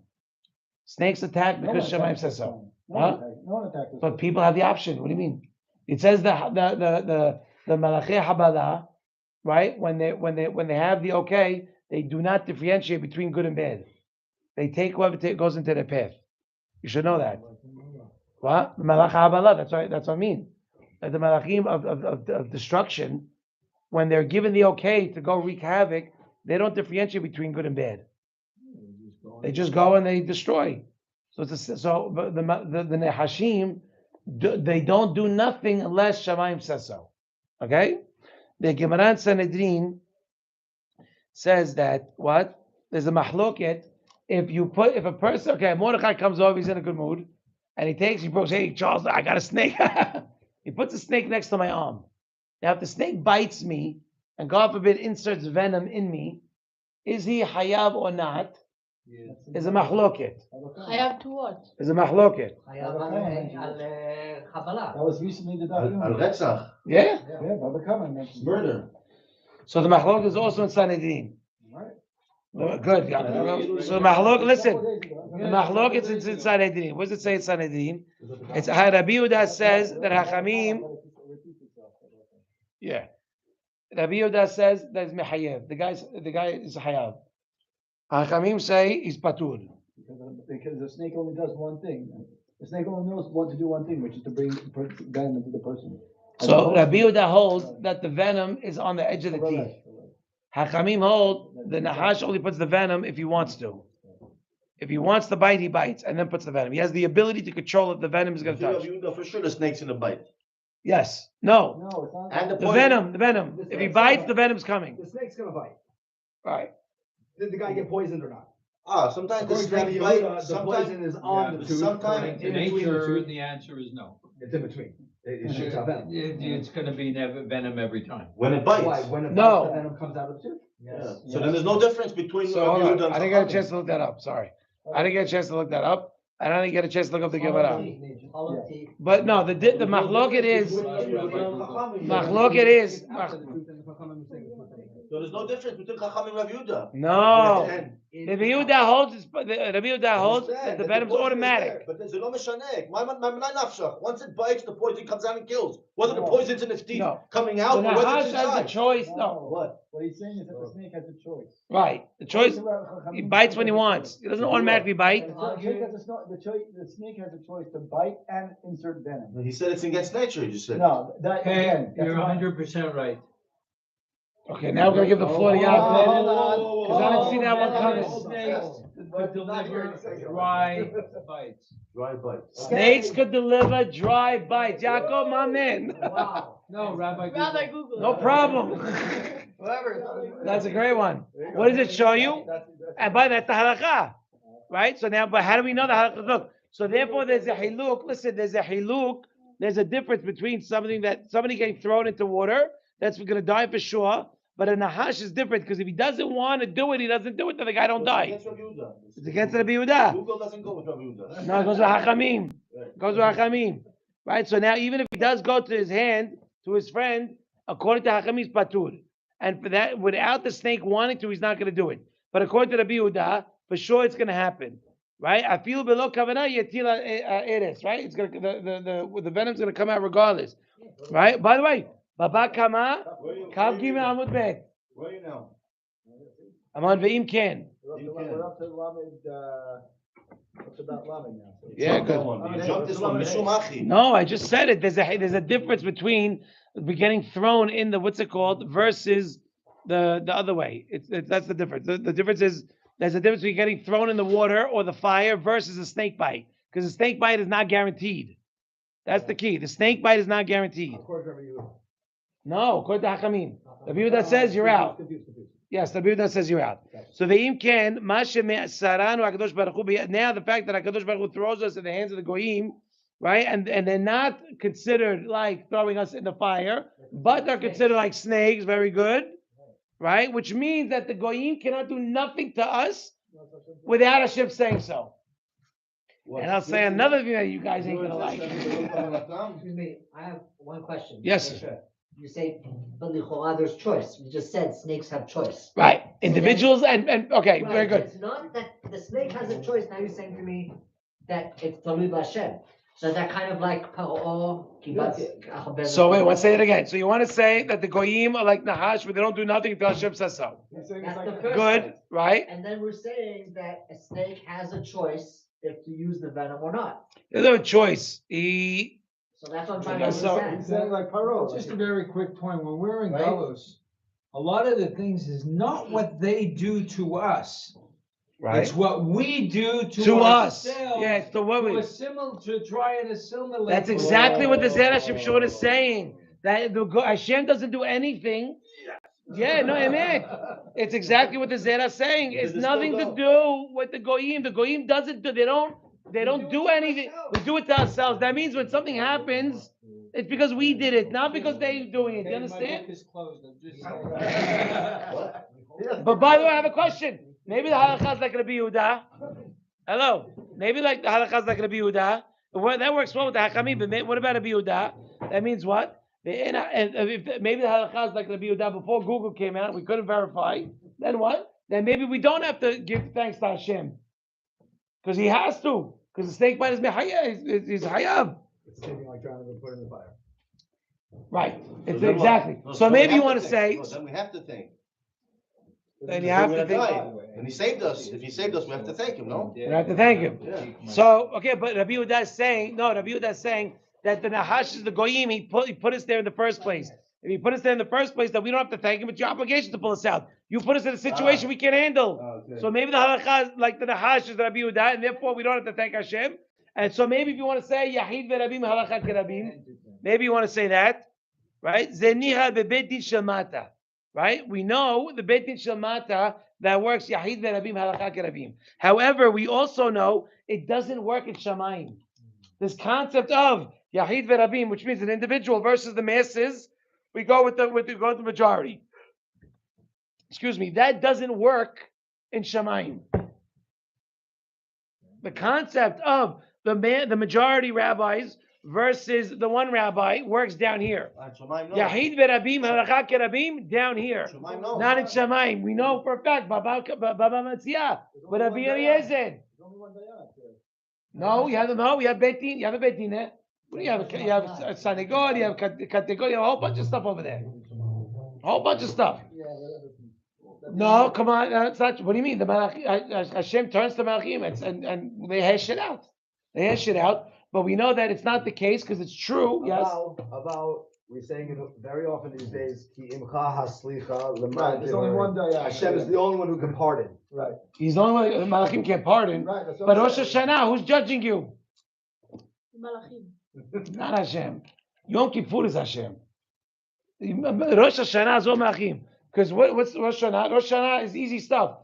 Snakes attack because Shemaim says so. But people have the option. What do you mean? It says the Malachei Habala, right? When they have the okay, they do not differentiate between good and bad. They take whoever goes into their path. You should know that. What? The Malachei Habala. That's what I mean. Like the Malachim of destruction. When they're given the okay to go wreak havoc, they don't differentiate between good and bad. They just go and they destroy. So the nehashim, they don't do nothing unless Shamayim says so. Okay? The Gemara in Sanhedrin says that what? There's a mahloket. If a person, okay, Mordechai comes over, he's in a good mood, and he goes, hey Charles, I got a snake. He puts a snake next to my arm. Now, if the snake bites me, and God forbid inserts venom in me, is he hayav or not? Yes. Is a mahloket. Hayav to what? Is a mahloket. That was recently the Al-Retzach. Yeah? Yeah, murder. So the mahloket is also in Sanhedrin. Right. Good. So the mahloket, listen. The mahloket is in Sanhedrin. What does it say in Sanhedrin? It's Rabbi Yehuda says that Hachamim. Yeah, Rabbi Yehuda says that is mehayev. The guy is hayav. Hachamim say he's patur. Because the snake only does one thing. The snake only knows what to do one thing, which is to bring venom into the person. So Rabbi Yehuda holds that the venom is on the edge of the teeth. Hachamim hold the Nahash only puts the venom if he wants to. If he wants to bite, he bites and then puts the venom. He has the ability to control if the venom is going to touch. For sure, the snake's gonna bite. Yes. No. No, it's not. And The venom. If he bites, the venom's coming. The snake's gonna bite. Right. Did the guy get poisoned or not? Sometimes the According to snake Rabbi bite. Yehuda, the poison is on the tooth. Sometimes In nature, the answer is no. It's in between. It shoots out venom. It's gonna be venom every time. when it bites. Why? When it No. bites, the venom comes out of the tooth. Yeah. So then there's no difference between. So hold Rabbi on. Yehuda and I didn't get a Chachamim. chance to look that up. Sorry. I didn't get a chance to look that up. And I didn't get a chance to look up the Gemara. But no, the machloket is So there's no difference between Chachamim and Rabbi Yehuda. no. And- Rabbi Yehuda holds that the venom's poison is automatic. there, but there's no mishaneh. Once it bites, the poison comes out and kills. Whether the poison's in its teeth No. coming The out or whether Nahash it's has the inside. choice. No. What he's saying is that the snake has a choice. Right. The choice. He bites when he wants. He doesn't automatically bite. The snake has a choice to bite and insert venom. He said it's against nature. He just said. No, that again. You're 100% right. Okay, now we're gonna give the floor to Yaakov. Hold on. Because I didn't see that one coming. Could deliver dry bites. Dry bites. Snakes could deliver dry bites. Yaakov, my man. Wow. No, Rabbi. Rabbi Google. No problem. That's a great one. What does it show you? And by that's the halakha, right? So now, but how do we know the halakha? Look, so therefore there's a hiluk. Listen, there's a hiluk. There's a difference between somebody getting thrown into water, that's going to die for sure. But a nahash is different because if he doesn't want to do it, he doesn't do it, then the guy don't die. It's against Rabbi Yehuda. Google doesn't go with Rabbi Yehuda. No, it goes with Hachamim. It goes with Hachamim. Right? So now, even if he does go to his hand, to his friend, according to Hachamim, he's patur. And for that, without the snake wanting to, he's not going to do it. But according to Rabbi Yehuda, for sure it's going to happen. Right? I feel below kavanah yetila eres. Right? It's going to the venom's going to come out regardless. Right? By the way, Baba Kama, Kav Gimel Amud Bet. Where are you now? I'm on Ve'im Ken. We're up to Lamed, what's about Lamed now? Yeah, good. You jumped this one. Mishum Achi. No, I just said it. There's a difference between getting thrown in the what's it called versus the other way. That's the difference. The difference is there's a difference between getting thrown in the water or the fire versus a snake bite. Because a snake bite is not guaranteed. That's the key. The snake bite is not guaranteed. No, according to Hachamim. The view that says you're out. Yes, the view that says you're out. So the im ken saranu Hakadosh Baruch Hu. Now the fact that Hakadosh Baruch Hu throws us in the hands of the goyim, right, and they're not considered like throwing us in the fire, but they're considered like snakes. Very good, right? Which means that the goyim cannot do nothing to us without Hashem saying so. And I'll say another thing that you guys ain't gonna like. Excuse me, I have one question. Yes, sir. You say, but there's choice. You just said snakes have choice. Right. Individuals and okay, Right, very good. It's not that the snake has a choice. Now you're saying to me that it's Talmud Hashem. So that kind of like Paro. So wait, let's say it again. So you want to say that the goyim are like Nahash, but they don't do nothing until Hashem says so. That's the first Good, side. right? And then we're saying that a snake has a choice if to use the venom or not. There's no choice. So that's what I'm trying to So- understand. Like Paro. Just a very quick point. When we're in Right? Galus, a lot of the things is not what they do to us. It's what we do to us. ourselves. Yeah, it's the what we. To try and assimilate. That's exactly what the Zera Shimshon is saying. That Hashem doesn't do anything. Yeah, no, amen. It's exactly what the Zera is saying. It's nothing to do with the goyim. The goyim doesn't do. They don't do anything. We do it to ourselves. That means when something happens, it's because we did it, not because they're doing it. You understand? But by the way, I have a question. Maybe the halakha is like Rabbi Yehuda. Hello. Maybe like the halakha is like Rabbi Yehuda. That works well with the Hachamim. But what about Rabbi Yehuda? That means what? Maybe the halakha is like Rabbi Yehuda before Google came out. We couldn't verify. Then what? Then maybe we don't have to give thanks to Hashem. Because he has to. Because the snake bite is mehayav. He's hayav. It's something like trying to put in the fire. Right. It's exactly. So maybe you want to say. Then we have to think. then you have We're to gonna think. die. And he saved us. If he saved us, we have to thank him, no? You have to thank him. Yeah. So, okay, but Rabbi Yehuda is saying, no, Rabbi Yehuda is saying that the Nahash is the Goyim, he put us there in the first place. If he put us there in the first place, then we don't have to thank him, it's your obligation to pull us out. You put us in a situation we can't handle. Okay. So maybe the halakha is like the Nahash is Rabbi Yehuda, and therefore we don't have to thank Hashem. And so maybe if you want to say, Yahid ve'rabim halakha kerabim, maybe you want to say that, right? Zeniha bebeit din shel mata. Right? We know the Beit Din Shel Mata that works Yahid ve'Rabim Halakha Kerabim. However, we also know it doesn't work in Shamayim. This concept of Yahid ve'Rabim, which means an individual versus the masses, we go with the majority. Excuse me, that doesn't work in Shamayim. The concept of the majority rabbis versus the one rabbi works down here. Yahid ve'Rabim halakha kerabim down here, not in Shamayim. We know for a fact Baba Matzia, but Rabbi Eliezer. No, you have Beit Din. You have a Beit Din there. What do you have? You have a Sanegor. You have Kategor. You have a whole bunch of stuff over there. A whole bunch of stuff. No, come on. That's not. What do you mean? The Malach, Hashem turns to Malachim and they hash it out. They hash it out. But we know that it's not the case because it's true. Yes. About we're saying it very often these days. Ki imcha haslicha Right, there's only one day. Hashem is the only one who can pardon. Right. He's the only one Malachim can't pardon. Right. That's what But I'm Rosh saying. Hashanah, who's judging you? Malachim. Not Hashem. Yom Kippur is Hashem. Rosh Hashanah is all Malachim. Because what's Rosh Hashanah? Rosh Hashanah is easy stuff.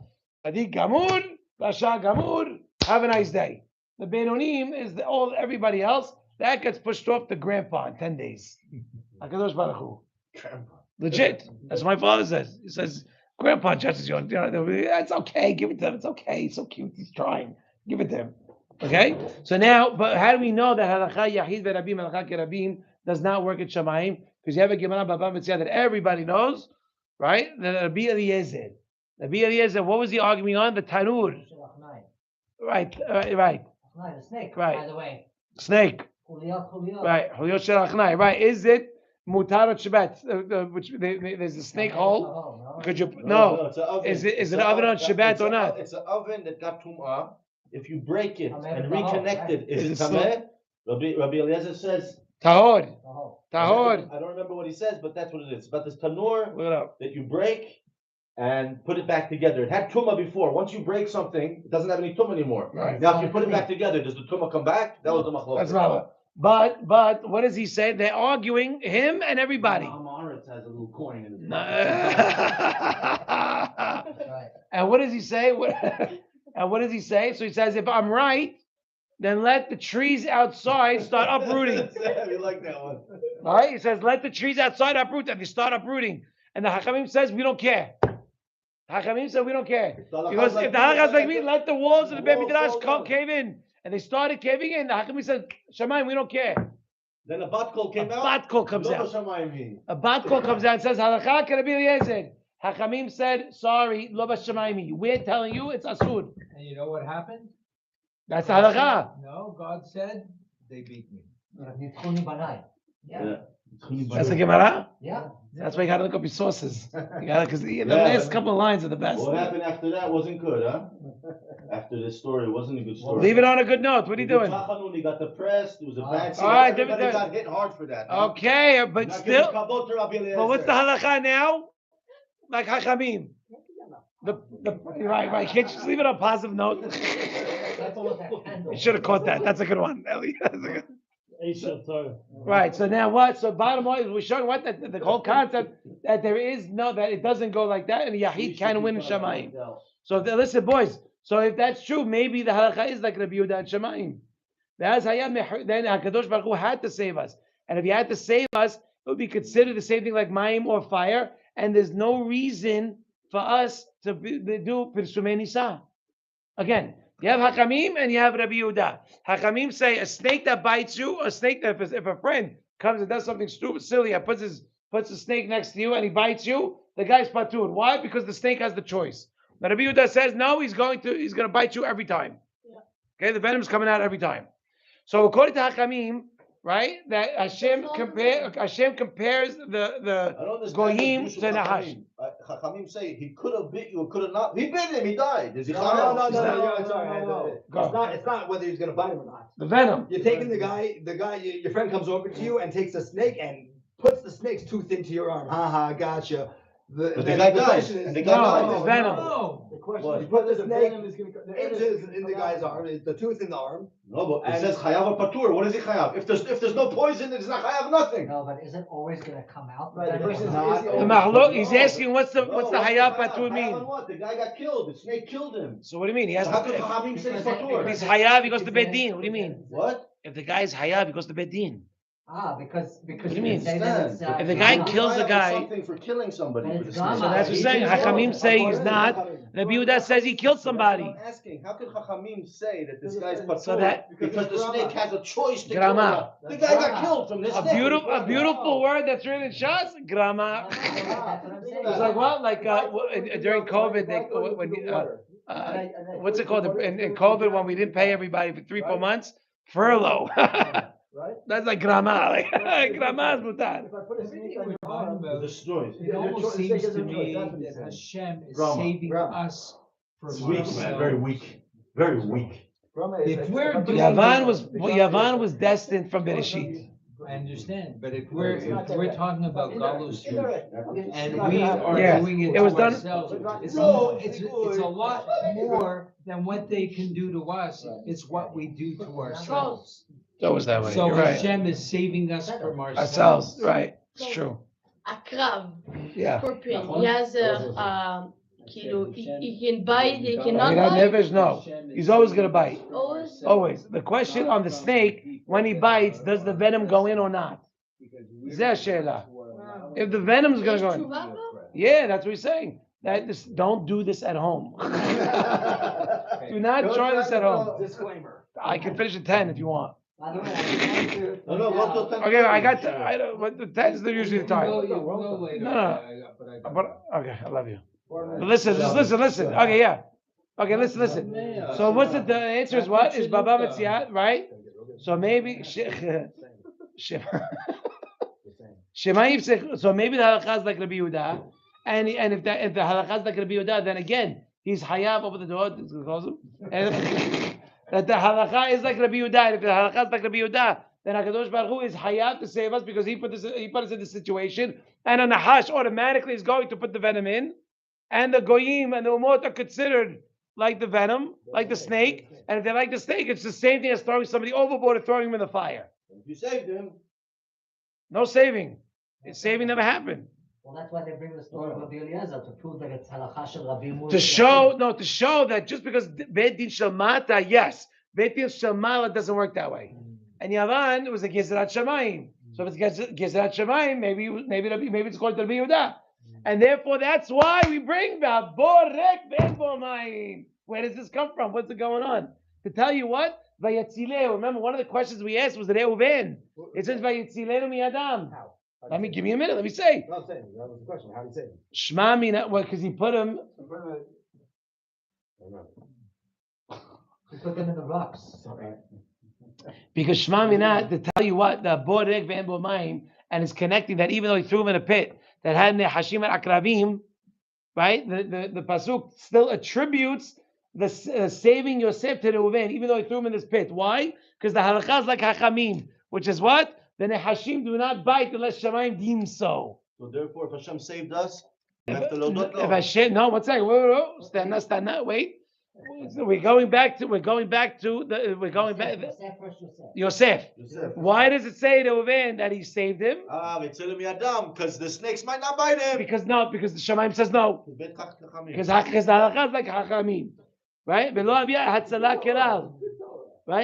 Adik Gamur, Rasha Gamur. Have a nice day. The Beinonim is everybody else that gets pushed off to grandpa in 10 days. HaKadosh Baruch Hu. Legit. That's what my father says. He says, grandpa judges you. It's okay. Give it to him. It's okay. He's so cute. He's trying. Give it to him. Okay? So now, but how do we know that halakha yahid ve'rabim halakha kerabim does not work at Shamayim? Because you have a Gemara Baba Mitzvah that everybody knows, right? The Rabbi Eliezer. Rabbi Eliezer, what was he arguing on? The Tanur. Right. The snake, Right. by the way. Snake. Chuliyot. Right. Chuliyot shel achnai. Right. Is it mutar Shabbat? Which there's a snake hole. Could you no? Is it an oven on Shabbat or not? It's an oven that got tum'ah. If you break it and reconnect it, is it tameh? Rabbi Eliezer says tahor. I don't remember what he says, but that's what it is. It's about this tanur that you break and put it back together. It had tumah before. Once you break something, it doesn't have any tumah anymore. Right. Now, if you put it back together, does the tumah come back? That was the machlok. That's right. But what does he say? They're arguing him and everybody. Amaretz has a little coin in his And what does he say? And what does he say? So he says, if I'm right, then let the trees outside start uprooting. We like that one. All right? He says, let the trees outside uproot, and they start uprooting. And the Hachamim says, we don't care. Hachamim said, we don't care. Because if the halakha is like me, let the walls of the Beit Midrash cave in. And they started caving in. The Hachamim said, Shamayim, we don't care. Then a bat kol came out. A bat kol comes out. A bat kol comes out and says, halakha Rabbi Eliezer. Hachamim said, sorry, lo b'shamayim. We're telling you it's asur. And you know what happened? That's the halakha. No, God said, they beat me. Yeah. That's the Gemara? Yeah. That's why you gotta look up your sources. Because the last couple of lines are the best. What happened after that wasn't good, huh? After this story, it wasn't a good story. Leave it on a good note. What are you doing? He got depressed. It was a bad scene. All right, everybody got hit hard for that. Huh? Okay, but still. But what's the halakha now? Like Hachamim. Right. Can't you just leave it on a positive note? You should have caught that. That's a good one, Ellie. That's a good. Right. So now what? So bottom line is we're showing what the whole concept that there is that it doesn't go like that, and the Yahid can win in Shamayim. So listen, boys. So if that's true, maybe the halakha is like Rabbi Yehuda and Shamayim. Then Hakadosh Baruch Hu had to save us, and if He had to save us, it would be considered the same thing like Mayim or fire. And there's no reason for us to do Pirsumei Nisa. Again, you have Hakamim and you have Rabbi Yehuda. Hakamim say a snake that bites you, a snake that if a friend comes and does something stupid, silly, and puts a snake next to you and he bites you, the guy's patur. Why? Because the snake has the choice. But Rabbi Yehuda says no, he's going to bite you every time. Yeah. Okay, the venom's coming out every time. So according to Hakamim, right, that Hashem compares the goyim to Nahash. Chachamim say he could have bit you, or could have not. He bit him. He died. Is he No, chayav? Sorry. It's not whether he's gonna bite him or not. The venom. You're taking the guy, your friend comes over to you and takes a snake and puts the snake's tooth into your arm. Ha, gotcha. But the guy died. question is, And the guy died. No, it's venom. No. The question What? is, you put the snake in the guy's arm, the tooth in the arm. No, but it And- says chayav or patur. What is he chayav? If there's no poison, it's not chayav nothing. No, but isn't always gonna come out? Right, the Then question it's is, not- is he The always- mahlok, he's asking what's the No, hayab patur Chayav mean? on what? The guy got killed. The snake killed him. So what do you mean? He has So how to, could Chachamim say it's if patur? he's hayab, he goes to bedin. What do you mean? What? If the guy is hayab, he goes to bedin. Because do you you mean? say that it's, If the guy Gama. kills the Chayav is guy- something for killing somebody. Then with it's a snake. Gama. So that's what He saying. didn't Hachamim know. say he's not. Rabbi Yehuda says he killed somebody. I'm asking, how could Chachamim say that this guy's patur? So that- because the snake has a choice to kill Grama. him. The guy got killed from this A snake. beautiful word that's written in Shas, grama. That's what I'm saying. It's like what? Like during COVID, what's it called? In COVID, when we didn't pay everybody for 3-4 months, furlough. Right? That's like grama. Like grama is mutar. If I put a snake on your Talking arm, about- Destroys. It almost The snake seems has to no choice, me that's what he's that saying. Hashem is Grama, saving grama. us It's from weak, man. Very ourselves. weak. Very weak. If we're doing- Yavan was destined from Bereshit. I understand, but if we're talking about Galus Jews, and It's we not- are Yeah, doing it it was to done- ourselves, it's No, it's a lot more than what they can do to us. It's what we do to ourselves. It's always that way. So You're right. Hashem is saving us from Ourselves, right? It's true. Akrav, Yeah. scorpion, he has a, he can bite, he cannot Avirat bite. nefesh, no. He's always gonna bite. Always. Always. The question on the snake, when he bites, does the venom go in or not? Zeh she'ela. If the venom's gonna go in. Yeah, that's what he's saying. Don't do this at home. Do not try this at home. Disclaimer. I can finish at 10 if you want. By the way, I want to No, point what out- the Okay, I got but the 10 is usually the time. We'll later. No. But I got- But, okay, I love you. But listen, just listen. Okay, yeah. Okay, listen. So what's the answer is what? Is Baba Metziat, right? So maybe Shema Yifsech, so maybe the halakha is like Rabbi Yehuda, and if the halakha is like Rabbi Yehuda, then again he's hayav over the door. This is close him. And that the halakha is like Rabbi Yehuda, and if the halakha is like Rabbi Yehuda, then Hakadosh Baruch Hu is hayav to save us because he put us in this situation, and a nahash automatically is going to put the venom in, and the goyim and the umot are considered like the venom, like the snake, and if they like the snake, it's the same thing as throwing somebody overboard or throwing him in the fire. If you saved him. No saving. It's saving never happened. Well, that's why they bring the story of Rabbi Eliezer to prove that it's halakha shel Rabbi Musa. To show that just because Beit Din Shel Mata, yes, Beit Din Shel Mala doesn't work that way. And Yavan, it was a Gezerat Shamayim. So if it's Gezerat Shamayim, maybe it's called Rabbi Yehuda. And therefore, that's why we bring the Borek Ben Bomayim. Where does this come from? What's going on? To tell you what? Vayetzileu. Remember, one of the questions we asked was the Reuven. It says Vayetzileu miyadam. Give me a minute. Let me say. No, I'm saying, that was the question. How do you say it? Shema mina. Well, because he put him. He put them in the rocks. Because Shema mina, to tell you what, the Borek Ben Bomayim, and it's connecting that even though he threw him in a pit that had Nehashim and Akrabim, right? The pasuk still attributes the saving Yosef to Reuven, even though he threw him in this pit. Why? Because the halakha is like Hachamim, which is what? The Nehashim do not bite unless Shamayim deems so. So therefore, if Hashem saved us, we have to If lodot lo. Hashem, no, one second, wait, stand up, wait. We're going back to Yosef. Why does it say to Reuven that he saved him? Because the snakes might not bite him. Because the Shamayim says no. Because the halakha is like Hachamim. Right? Right?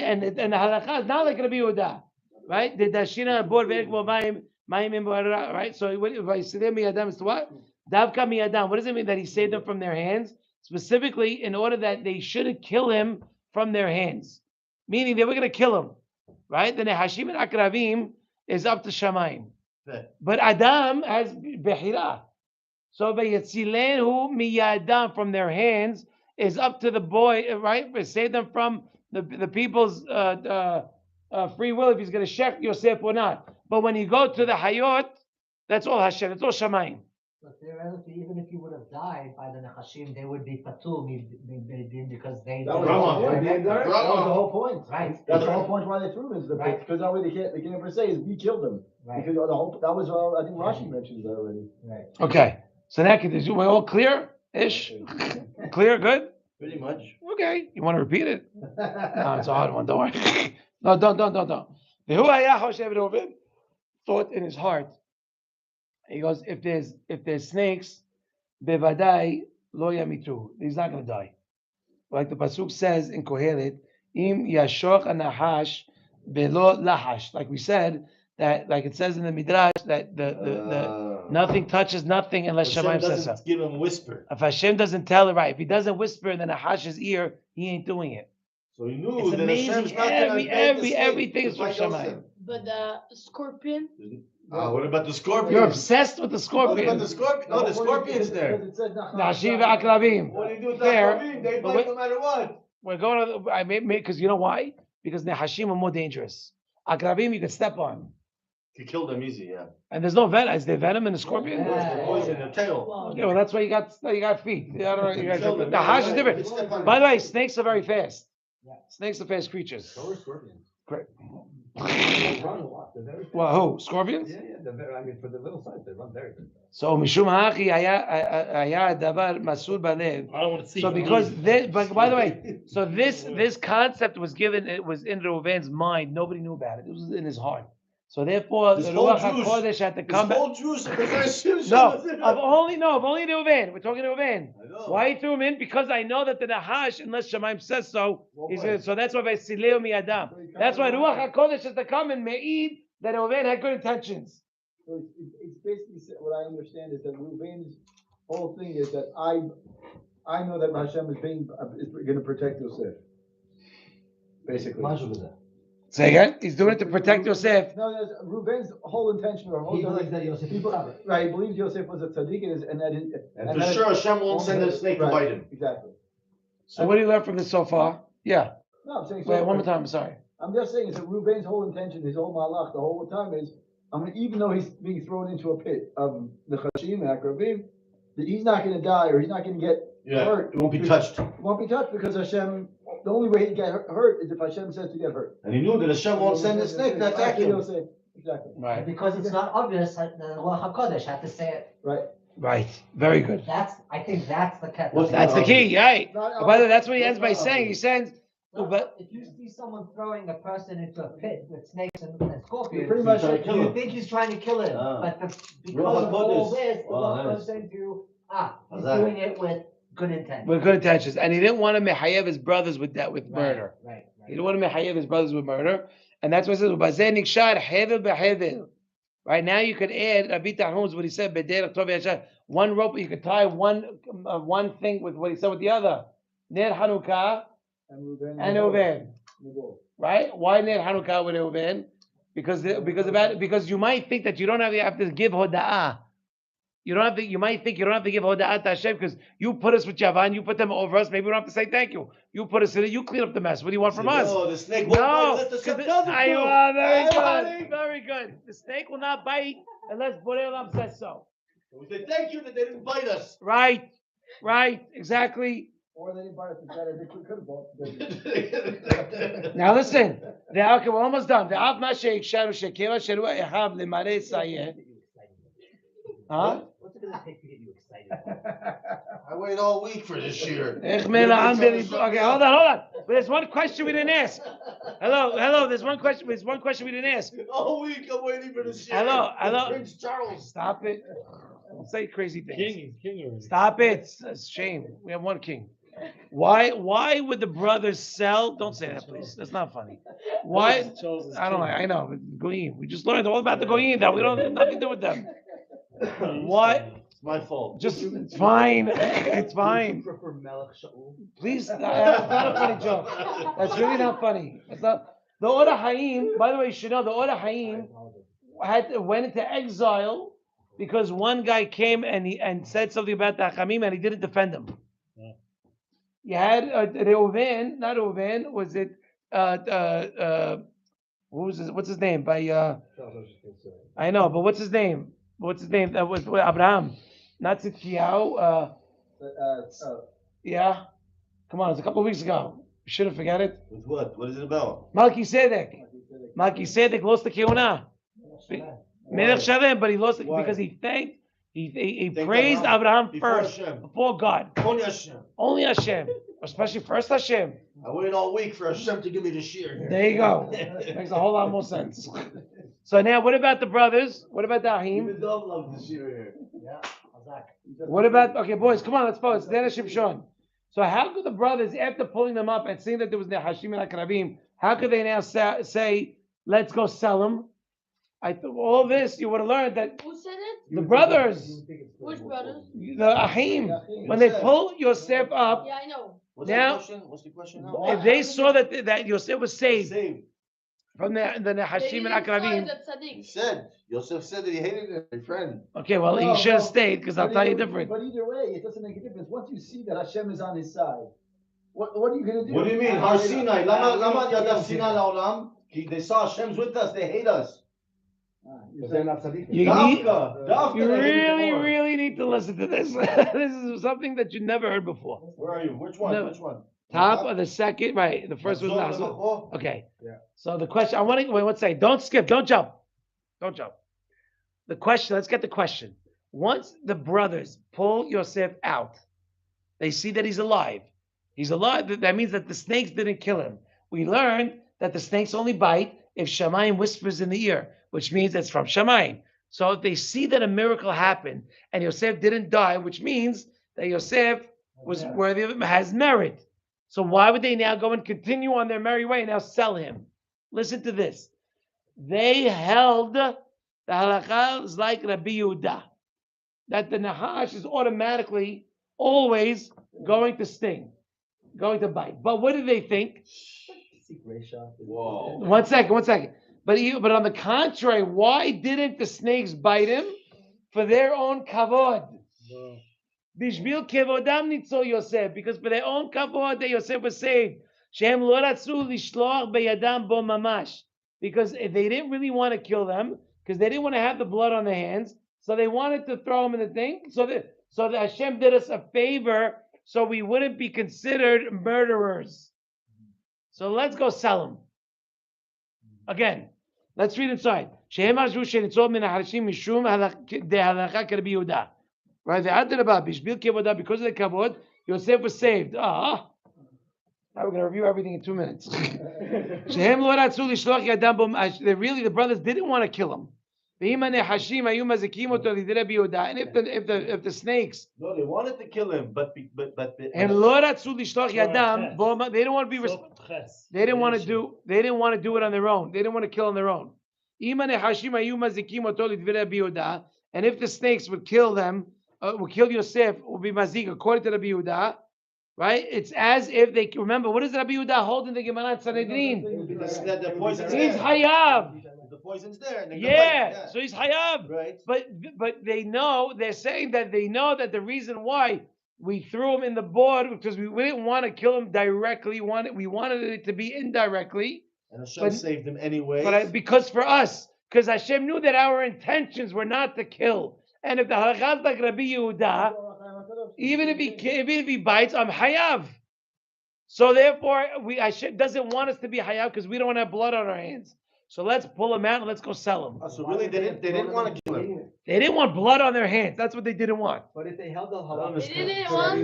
And the halakha is not like Rabbi Yehuda. Right? The dashina bor ve'ek mayim right? So vayisirem miyadam is what? Davka miyadam. What does it mean that he saved them from their hands? Specifically, in order that they shouldn't kill him from their hands. Meaning they were going to kill him. Right? The Nehashim and Akravim is up to Shamayim. But Adam has Behira. So Vayetzilenu miyadam from their hands is up to the boy, right? Save them from the people's free will if he's going to shech Yosef or not. But when you go to the Hayot, that's all Hashem. It's all Shamayim. So theoretically, even if you would have died by the Nechashim, they would be patur because they. That was Grandma. the point. That was the whole point. Right. That's the whole point why they threw him into the pit, Right. because that way they can't ever say is we killed him. Right. Because the whole, that was, I think Rashi mentions that already. Right. Okay. So now we're all clear-ish? Clear? Good? Pretty much. Okay. You want to repeat it? No, it's a hard one. Don't worry. No, don't. The Hu Haya Choshev Reuven thought in his heart. He goes, if there's snakes, bevadai lo yamitu. He's not going to die. Like the pasuk says in Kohelet, im yashoch anahash belo lahash. Like we said, that like it says in the midrash that the nothing touches nothing unless Hashem Shemaim says so. doesn't give him whisper. If Hashem doesn't tell it right, if he doesn't whisper in the Nahash's ear, he ain't doing it. So he knew It's that amazing. Hashem's not going to Everything is from Shemaim. But the scorpion, What about the scorpion? You're obsessed with the What scorpion. about the scorpion? No, the scorpion's there. Nashiv Akrabim. What do you do with the Fair, Akrabim? They but bite no matter what. We're going to. I mean, because you know why? Because Nehashim are more dangerous. Akrabim you can step on, You kill them easy, yeah. and there's no venom. Is there venom in the scorpion? The poison in the tail. Okay, well that's why you got feet. I don't know. You Kill them. Nahash is You different. step on By it. the way, snakes are very fast. Snakes are fast creatures. So are scorpions. Great. They run a lot. They're very fast. Well, who? Scorpions? Yeah, they're very, I mean, for the little size, they run very fast. So Mishum Hachi Haya Davar Masur Balev. I don't want to see. So because this, but by the way, so this concept was given. It was in Reuven's mind. Nobody knew about it. It was in his heart. So therefore, This the whole Ruach Jews- HaKodesh had to This come back. whole Jews, because Shimshon No, was in of it. only Reuven. We're talking to Reuven. I know. Why he threw him in? Because I know that the Nahash, unless Shemaim says so, he's gonna, so that's why Vasileu mi Adam. That's why Ruach HaKodesh has to come and me'id that Reuven had good intentions. So it's basically, what I understand is that Reuven's whole thing is that I know that Hashem is going to protect Yosef. Basically. Say again? He's doing it to protect Yosef. No, that's Reuven's whole intention, or whole He believes that Yosef is covered. right? He believes Yosef was a tzaddik, and that And for sure, Hashem won't send a snake to bite him. Exactly. So what do you learn from this so far? Yeah. No, I'm saying. Wait, one more time. I'm sorry. I'm just saying, it's that Reuven's whole intention, his whole malach, the whole time is, even though he's being thrown into a pit of the Chashim and Akrabim, that he's not going to die, or he's not going to get hurt. It won't be touched. He won't be touched because Hashem. The only way he'd get hurt is if Hashem says to get hurt. And he knew that Hashem won't send a snake to attack him. Exactly. Right. Because it's not obvious, the Ruach HaKodesh had to say it. Right. Right. Very good. I think that's the cat. That's the key, right? Not By the way, that's what he ends by not saying. He says, No, but if you see someone throwing a person into a pit with snakes and scorpions, Pretty much, trying to kill you him. think he's trying to kill him, Ah. but because Ruach of all HaKodesh. this, the Wow, Ruach nice. is saying to you, he's How's doing it with good intent. with good intentions, and he didn't want to mehayev his brothers with murder. Right. He didn't want to mehayev his brothers with murder, and that's what it says. "Ubazeh nikshar hevel behevel." Right now, you could add Rabbi Tahum's what he said. "Bederach tov yashar." One rope, you could tie one thing with what he said with the other. Ner Chanukah And Reuven. and Reuven. Right? Why Ner Chanukah with Reuven? Because you might think that you don't have to give hoda'ah. You might think you don't have to give hoda'ah to Hashem because you put us with Javan, you put them over us. Maybe we don't have to say thank you. You put us in it. You clean up the mess. What do you want from us? No, the snake won't bite unless the Hashem tells it to. Very good. The snake will not bite unless Borei Olam says so. We say thank you that they didn't bite us. Right, exactly. Or they didn't buy it together, they could have bought. Now listen, okay, we're almost done. The Av Mashe Iksharu Shekeva Sherua Ehav Lemare Sayeh. Huh? What's it going to take to get you excited? I wait all week for this year. Okay, hold on. But there's one question we didn't ask. Hello. There's one question we didn't ask. All week I'm waiting for this year. Hello. Prince Charles. Stop it. Don't say crazy things. King already. Stop it. It's a shame. We have one king. Why would the brothers sell? Don't say that, please. That's not funny. Why? I don't know. I know. But Goyim. We just learned all about the Goyim. That we don't have nothing to do with them. Why? It's my fault. It's fine. It's fine. Please, that's not a funny joke. That's really not funny. It's not. The Orah Haim, by the way, you should know the Orah Haim went into exile because one guy came and said something about the Hachamim and he didn't defend him. Yeah. You had Reuven, not Reuven, was it what's his name? I know, but what's his name? That was Abraham. not Tzitkiyahu. Yeah. Come on, it's a couple of weeks ago. We shouldn't forget it. With what? What is it about? Melchizedek lost the Keuna. Melech Shalem, but he lost it because he thanked, he praised Abraham first, before God. Only Hashem. Especially first Hashem. I waited all week for Hashem to give me the shear here. There you go. Makes a whole lot more sense. So now, what about the brothers? What about the Ahim? Even Dov loves the shear here. Yeah, Hazak. What about, okay, boys, come on, let's focus. Zera Shimshon. So how could the brothers, after pulling them up and seeing that there was the Hashim and Akrabim, how could they now say, let's go sell them? All this, you would have learned that Who said it? the brothers, Which brothers? the Ahim, when they pull Yosef up, Yeah, I know. What's now, What's the question now? if they saw that Yosef was saved from the Hashim and Akrabim, He said, Yosef said that he hated his friend. okay, well, he should have stayed, because I'll tell you different. But either way, it doesn't make a difference. Once you see that Hashem is on his side, what are you going to do? What do you mean? Har Sinai. Lama Yadav Sinai Laolam. They saw Hashem's with us. They hate us. Because they're not tzaddikim. You Dafka, really need to listen to this. This is something that you never heard before. Where are you? Which one? No. Which one? Top of the second, right? The first was not. Okay. Yeah. So the question, I want to wait. One second. Don't skip. Don't jump. Don't jump. The question. Let's get the question. Once the brothers pull Yosef out, they see that he's alive. He's alive. That means that the snakes didn't kill him. We learned that the snakes only bite if Shamayim whispers in the ear, which means it's from Shamayim. So if they see that a miracle happened and Yosef didn't die, which means that Yosef was worthy of it, has merit. So why would they now go and continue on their merry way and now sell him? Listen to this. They held the halakha is like Rabbi Yehuda, that the nahash is automatically always going to sting, going to bite. But what do they think? Whoa. One second. But on the contrary, why didn't the snakes bite him? For their own kavod. Bishbil kevodam nitzol Yosef, because for their own kavod that Yosef was saved. Shem lo ratzu lishloach beyadam bo mamash, because they didn't really want to kill them, because they didn't want to have the blood on their hands, so they wanted to throw them in the thing. So that Hashem did us a favor, so we wouldn't be considered murderers. So let's go sell them. Again, let's read inside. Right? Because of the kavod, Yosef was saved. Now we're going to review everything in 2 minutes. The brothers didn't want to kill him. And if the snakes, No, they wanted to kill him, but they didn't want to be. They didn't want to do it on their own. They didn't want to kill on their own. And if the snakes would kill them, would kill Yosef, would be mazik according to Rabbi Yehuda, right? It's as if they remember. What does Rabbi Yehuda hold in the Gemara Sanhedrin? the poison's He's there. hayav. The poison's there. Yeah, so he's hayav. Right. But they're saying that they know that the reason why we threw him in the board because we didn't want to kill him directly. We wanted it to be indirectly. And Hashem saved him anyway. Because for us, because Hashem knew that our intentions were not to kill. And if the halakha is like Rabbi Yehuda, even if he bites, I'm hayav. So therefore, Hashem doesn't want us to be hayav because we don't want to have blood on our hands. So let's pull him out and let's go sell him. So really, they didn't want to kill him. They didn't want blood on their hands. That's what they didn't want. But if they held the halachas They didn't want-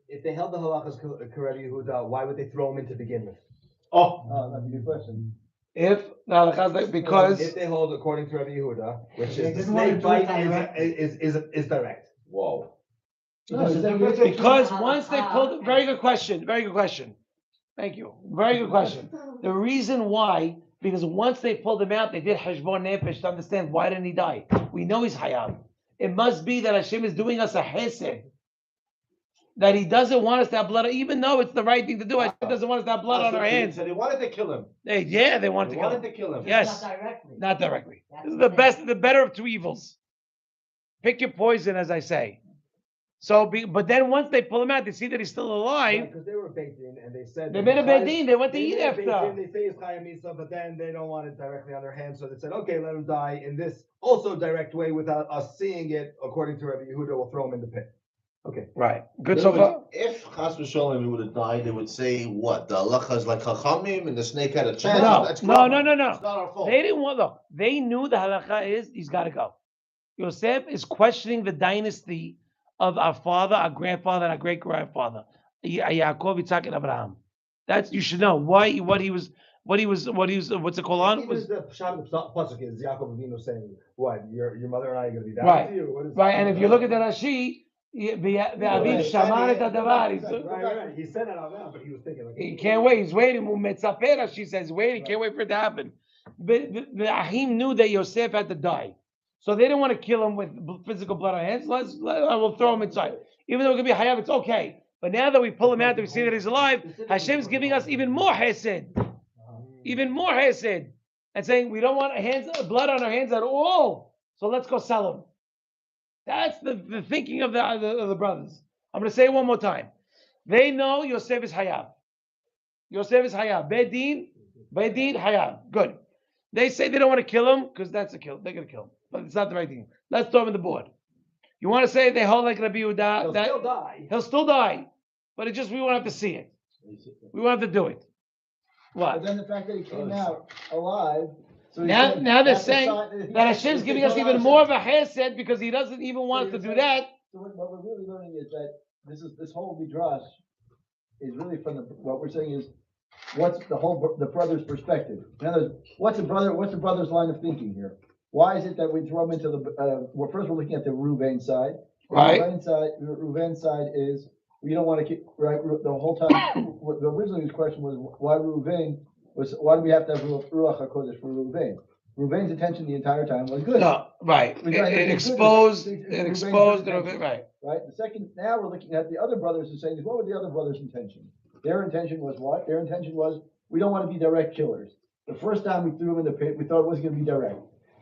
if they held the halachas Rabbi Yehuda, why would they throw him in to begin with? Oh, that's a good question. If the halakha is like, because if they hold according to Rabbi Yehuda, which They is the didn't want snake to do it bite is direct. whoa. Because once they pulled, very good question. Thank you. Very good question. The reason why, because once they pulled him out, they did heshbon nefesh to understand why didn't he die. We know he's hayav. It must be that Hashem is doing us a hesed. That he doesn't want us to have blood, even though it's the right thing to do. Hashem doesn't want us to have blood on our hands. So they wanted to kill him. They wanted to kill him. Yes. Not directly. This is the better of two evils. Pick your poison, as I say. So, but then once they pull him out, they see that he's still alive. Because they were baked in and they said They that made a because- bedin. They went to eat made a beit after. din, They say it's Chayam Misa, but then they don't want it directly on their hands, so they said, okay, let him die in this also direct way without us seeing it. According to Rabbi Yehuda, we'll throw him in the pit. Okay. Right. Good In so other far. words, if Chas v'Shalom he would have died, they would say what? The halacha is like Chachamim and the snake had a chance. No, That's no, karma. no, no, no. It's not our fault. They didn't want. Look, they knew the halacha is he's got to go. Yosef is questioning the dynasty of our father, our grandfather, and our great grandfather, Yaakov, Yitzhak, and Abraham. That's you should know why. What he was. What's it called on? Even the Pshat of the Pasuk is Yaakov Avinu saying, "What? Your mother and I are going to be down Right. to you." What is Right, and if you look at the Rashi, Right. He said it out loud, but he was thinking like he can't wait. He's waiting. She says, waiting. Can't wait for it to happen. But the Ahim knew that Yosef had to die, so they didn't want to kill him with physical blood on hands. I will throw him inside, even though it could be hayav. It's okay. But now that we pull him out, that we see that he's alive. Hashem's giving us even more hesed, and saying we don't want blood on our hands at all. So let's go sell him. That's the thinking of the brothers. I'm going to say it one more time. They know Yosef is hayav. Bedin, hayav. Good. They say they don't want to kill him because that's a kill. They're going to kill him, but it's not the right thing. Let's throw him on the board. You want to say they hold like Rabbi Yehuda? He'll still die, but we won't have to see it. We won't have to do it. What? But then the fact that he came out alive. So now they're saying that Hashem's giving us even more of a hesed because he doesn't even want us to do that. So what we're really learning is that this whole midrash is really from what we're saying is what's the brother's perspective. In other words, what's the brother's line of thinking here? Why is it that we throw him into well, first we're looking at the Reuven side. Right. Reuven's side is we don't want to keep right the whole time. The original question was why Reuven why do we have to have Ruach HaKodesh for Reuven? Reuven's attention the entire time was good. No, right. It exposed, right. Right. The second, now we're looking at the other brothers and saying, what were the other brothers' intention? Their intention was what? Their intention was, we don't want to be direct killers. The first time we threw him in the pit, we thought it was going to be direct.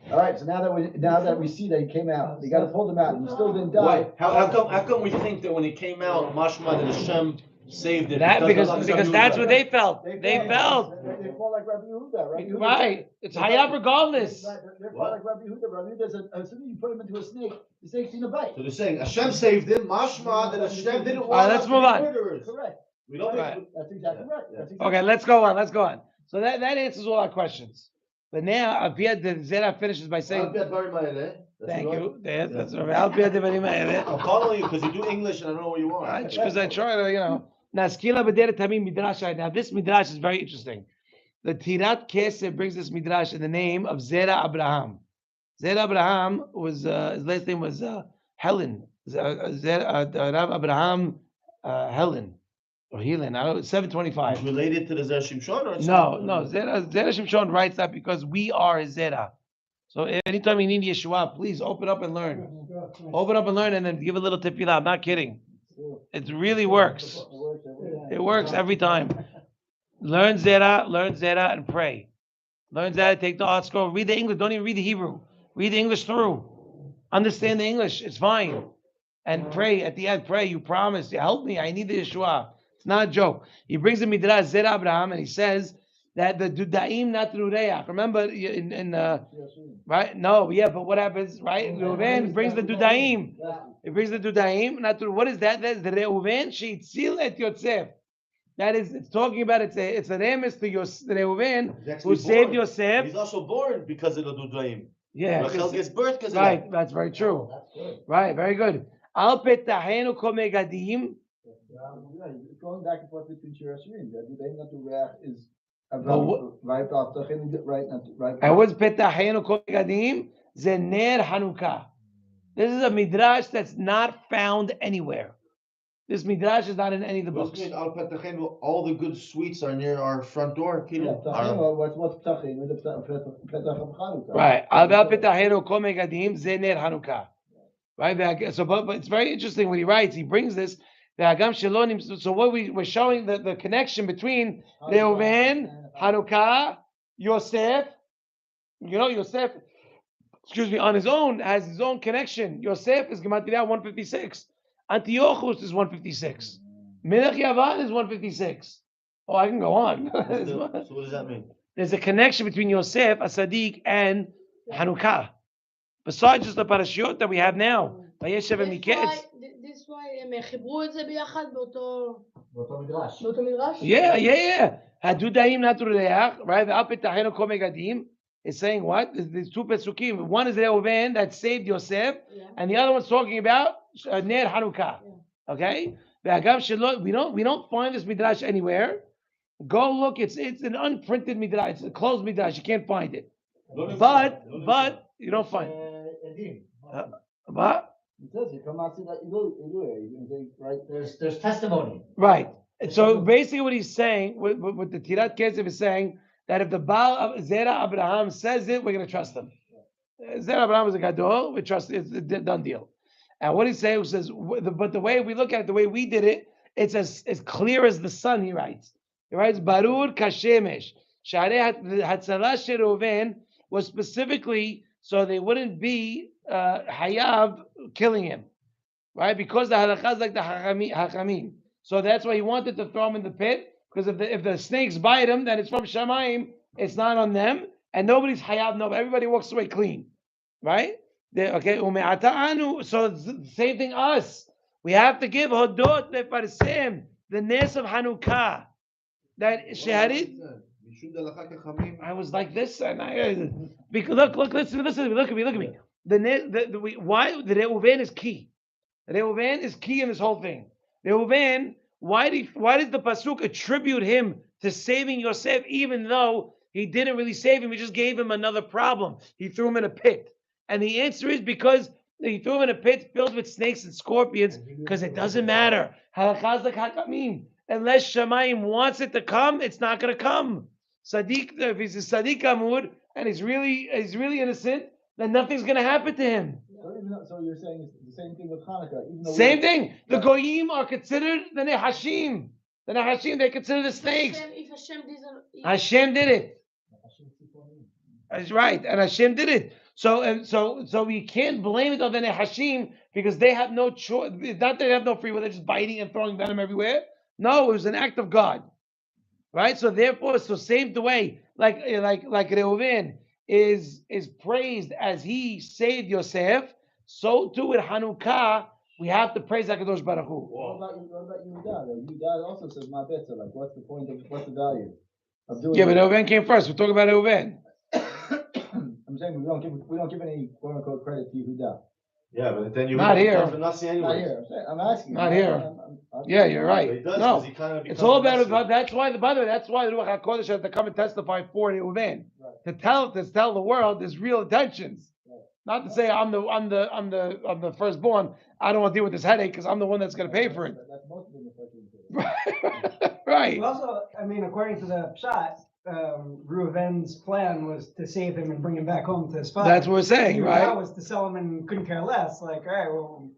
All right. So now that we see that he came out, they got to pull him out, and he still didn't die. Why? How come we think that when he came out, Mashma that Hashem saved it? Because that's what they felt. They felt. They fall like Rabbi Yehuda. Right. It's hayav regardless. They're like Rabbi Yehuda. Rabbi Yehuda, as soon as you put him into a snake, the snake's in a bite. So they're saying Hashem saved him, Mashma that Hashem didn't want All right, let's us move to on. be murderers. Correct. We don't Right. That's exactly right. Okay, let's go on. So that answers all our questions. But now, the Zera finishes by saying, thank you. That's right. I'm following you because you do English and I don't know where you are. Because I try to, Naskila b'deret tamim midrash. Now, this midrash is very interesting. The Tirat Kesef brings this midrash in the name of Zera Abraham. Zera Abraham was his last name was Helen. Rav Abraham Helen or Helen. I don't know. 725. It's related to the Zera Shimshon or No. Zera Shimshon writes that because we are his Zera. So anytime you need Yeshua, please open up and learn. Open up and learn, and then give a little tefillah. I'm not kidding. It really works. It works every time. Learn Zera, and pray. Learn Zera, take the art scroll, read the English. Don't even read the Hebrew. Read the English through. Understand the English. It's fine. And pray at the end. Pray. You promise. Help me. I need the Yeshua. It's not a joke. He brings the midrash Zera Abraham, and he says that the dudaim not rureach. Remember in right? No, yeah, but what happens, right? Reuven brings the dudaim. He brings the dudaim. Not what is that? That's the Reuven sheitzil et Yosef. That is, it's talking about it's a remes to Reuven who saved Yosef. He's also born because of the dudaim. Yeah, Rachel gets birth because of right. that. That's very true. Right, very good. Al petahenu kol megadim. Going back and forth between Shir Hashirim, the dudaim not rureach is. And what's petahenu kol megadim? Zener Chanukah. This is a midrash that's not found anywhere. This midrash is not in any of the books. All the good sweets are near our front door. Right. Al petahenu kol megadim zener Chanukah. Right. So, but it's very interesting when he writes. He brings this. So what we're showing the connection between Reuven, Chanukah, Yosef. Yosef, on his own has his own connection. Yosef is Gematria 156. Antiochus is 156. Melech Yavan is 156. Oh, I can go on. So what does that mean? There's a connection between Yosef, Asadik, and Chanukah. Besides just the parashiot that we have now. Vayeshev and Miketz. This why הם חיברו את זה ביחד באותו מדרש. באותו מדרש? Yeah. Hadudaim natureach, right? Al petahenu kol megadim is saying what? There's two pesukim. One is the Reuven that saved Yosef, and the other one's talking about Ner Chanukah. Okay? We don't find this midrash anywhere. Go look. It's an unprinted midrash. It's a closed midrash. You can't find it. But you don't find it. What? It says you come out to that right? There's testimony. Right. So basically, what he's saying, what the Tirat Kesef is saying, that if the Baal of Zera Abraham says it, we're going to trust him. Zera Abraham is a gadol. We trust it's a done deal. And what he's saying says, but the way we look at it, the way we did it, it's as clear as the sun. He writes Barur kashemesh. Sharei Hatzalah Reuven was specifically so they wouldn't be hayav killing him, right? Because the halakha is like the hachamim. So that's why he wanted to throw him in the pit. Because if the snakes bite him, then it's from Shamayim. It's not on them, and nobody's hayav. No, everybody walks away clean, right? Okay. So it's the same thing. Us, we have to give hodot lefarsim, the nes of Chanukah. That sheharit. I was like this, and look, listen, look at me. Why the Reuven is key? Reuven is key in this whole thing. Reuven, why did the pasuk attribute him to saving Yosef, even though he didn't really save him? He just gave him another problem. He threw him in a pit, and the answer is because he threw him in a pit filled with snakes and scorpions. Because it doesn't matter. Halachas like hakamim. Unless Shamayim wants it to come, it's not going to come. Sadiq, if he's a Sadiq Amud and he's really innocent, then nothing's going to happen to him. So you're saying it's the same thing with Hanukkah? Same thing. The Goyim are considered the Nehashim. The Nehashim, they consider the snakes. If Hashem did it. That's right, and Hashem did it. So we can't blame it on the Nehashim because they have no choice. Not that they have no free will; they're just biting and throwing venom everywhere. No, it was an act of God, right? So therefore, same the way, like Reuven is praised as he saved Yosef, so too with Chanukah we have to praise HaKadosh Baruch Hu. What about Yehuda? Yehuda also says my better. Like, what's the point of what's the value of doing? Yeah, but Reuven came first. We're talking about Reuven. I'm saying we don't give any quote unquote credit to Yehuda. Yeah, but then you not here. Not here. I'm asking. Not here. Yeah, you're right. No, it's all about. That's why. By the way, that's why the Ruach HaKodesh has to come and testify for Reuven to tell the world there's real intentions. Right. Not to say I'm the firstborn. I don't want to deal with this headache because I'm the one that's going to pay for it. That's most of them the Right. Well, also, I mean, according to the Pshat, Reuven's plan was to save him and bring him back home to his father. That's what we're saying, right? That was to sell him and couldn't care less. Like, all right, well,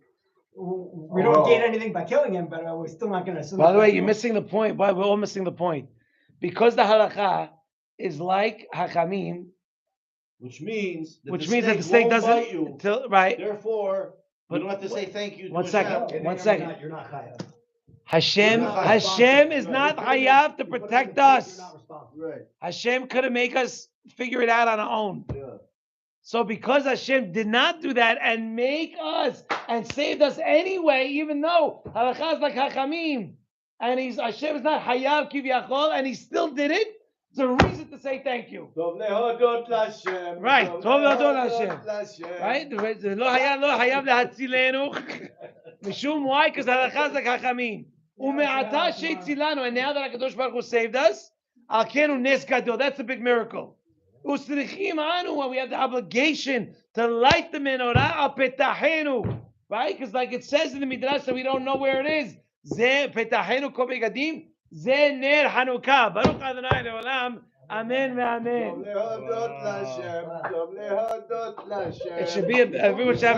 we don't gain anything by killing him, but we're still not going to. By the way, you're missing the point. Why we're all missing the point? Because the halakha is like hakamim, which means that the snake doesn't you. Right. Therefore, you don't have to say thank you. One second. You're not chayav. Hashem is not hayav to protect us. Right. Hashem couldn't make us figure it out on our own. Yeah. So because Hashem did not do that and make us and saved us anyway, even though halakha is like hachamim, and Hashem is not hayav kivyachol, and he still did it, it's a reason to say thank you. Right. Right? Lo hayav lehatzilenu. Mishum, why? Because halakha is like hachamim. Ume'ata she'tzilanu, and now that HaKadosh Baruch Hu saved us, alkenu nes gadol. That's a big miracle. Usrichim anu, when we have the obligation to light the menorah al petahenu, right? Because like it says in the Midrash that we don't know where it is. Ze petahenu kol begadim, ze ner Chanukah. Baruch Adonai le'olam. Amen ve'amen. It should be everyone should have a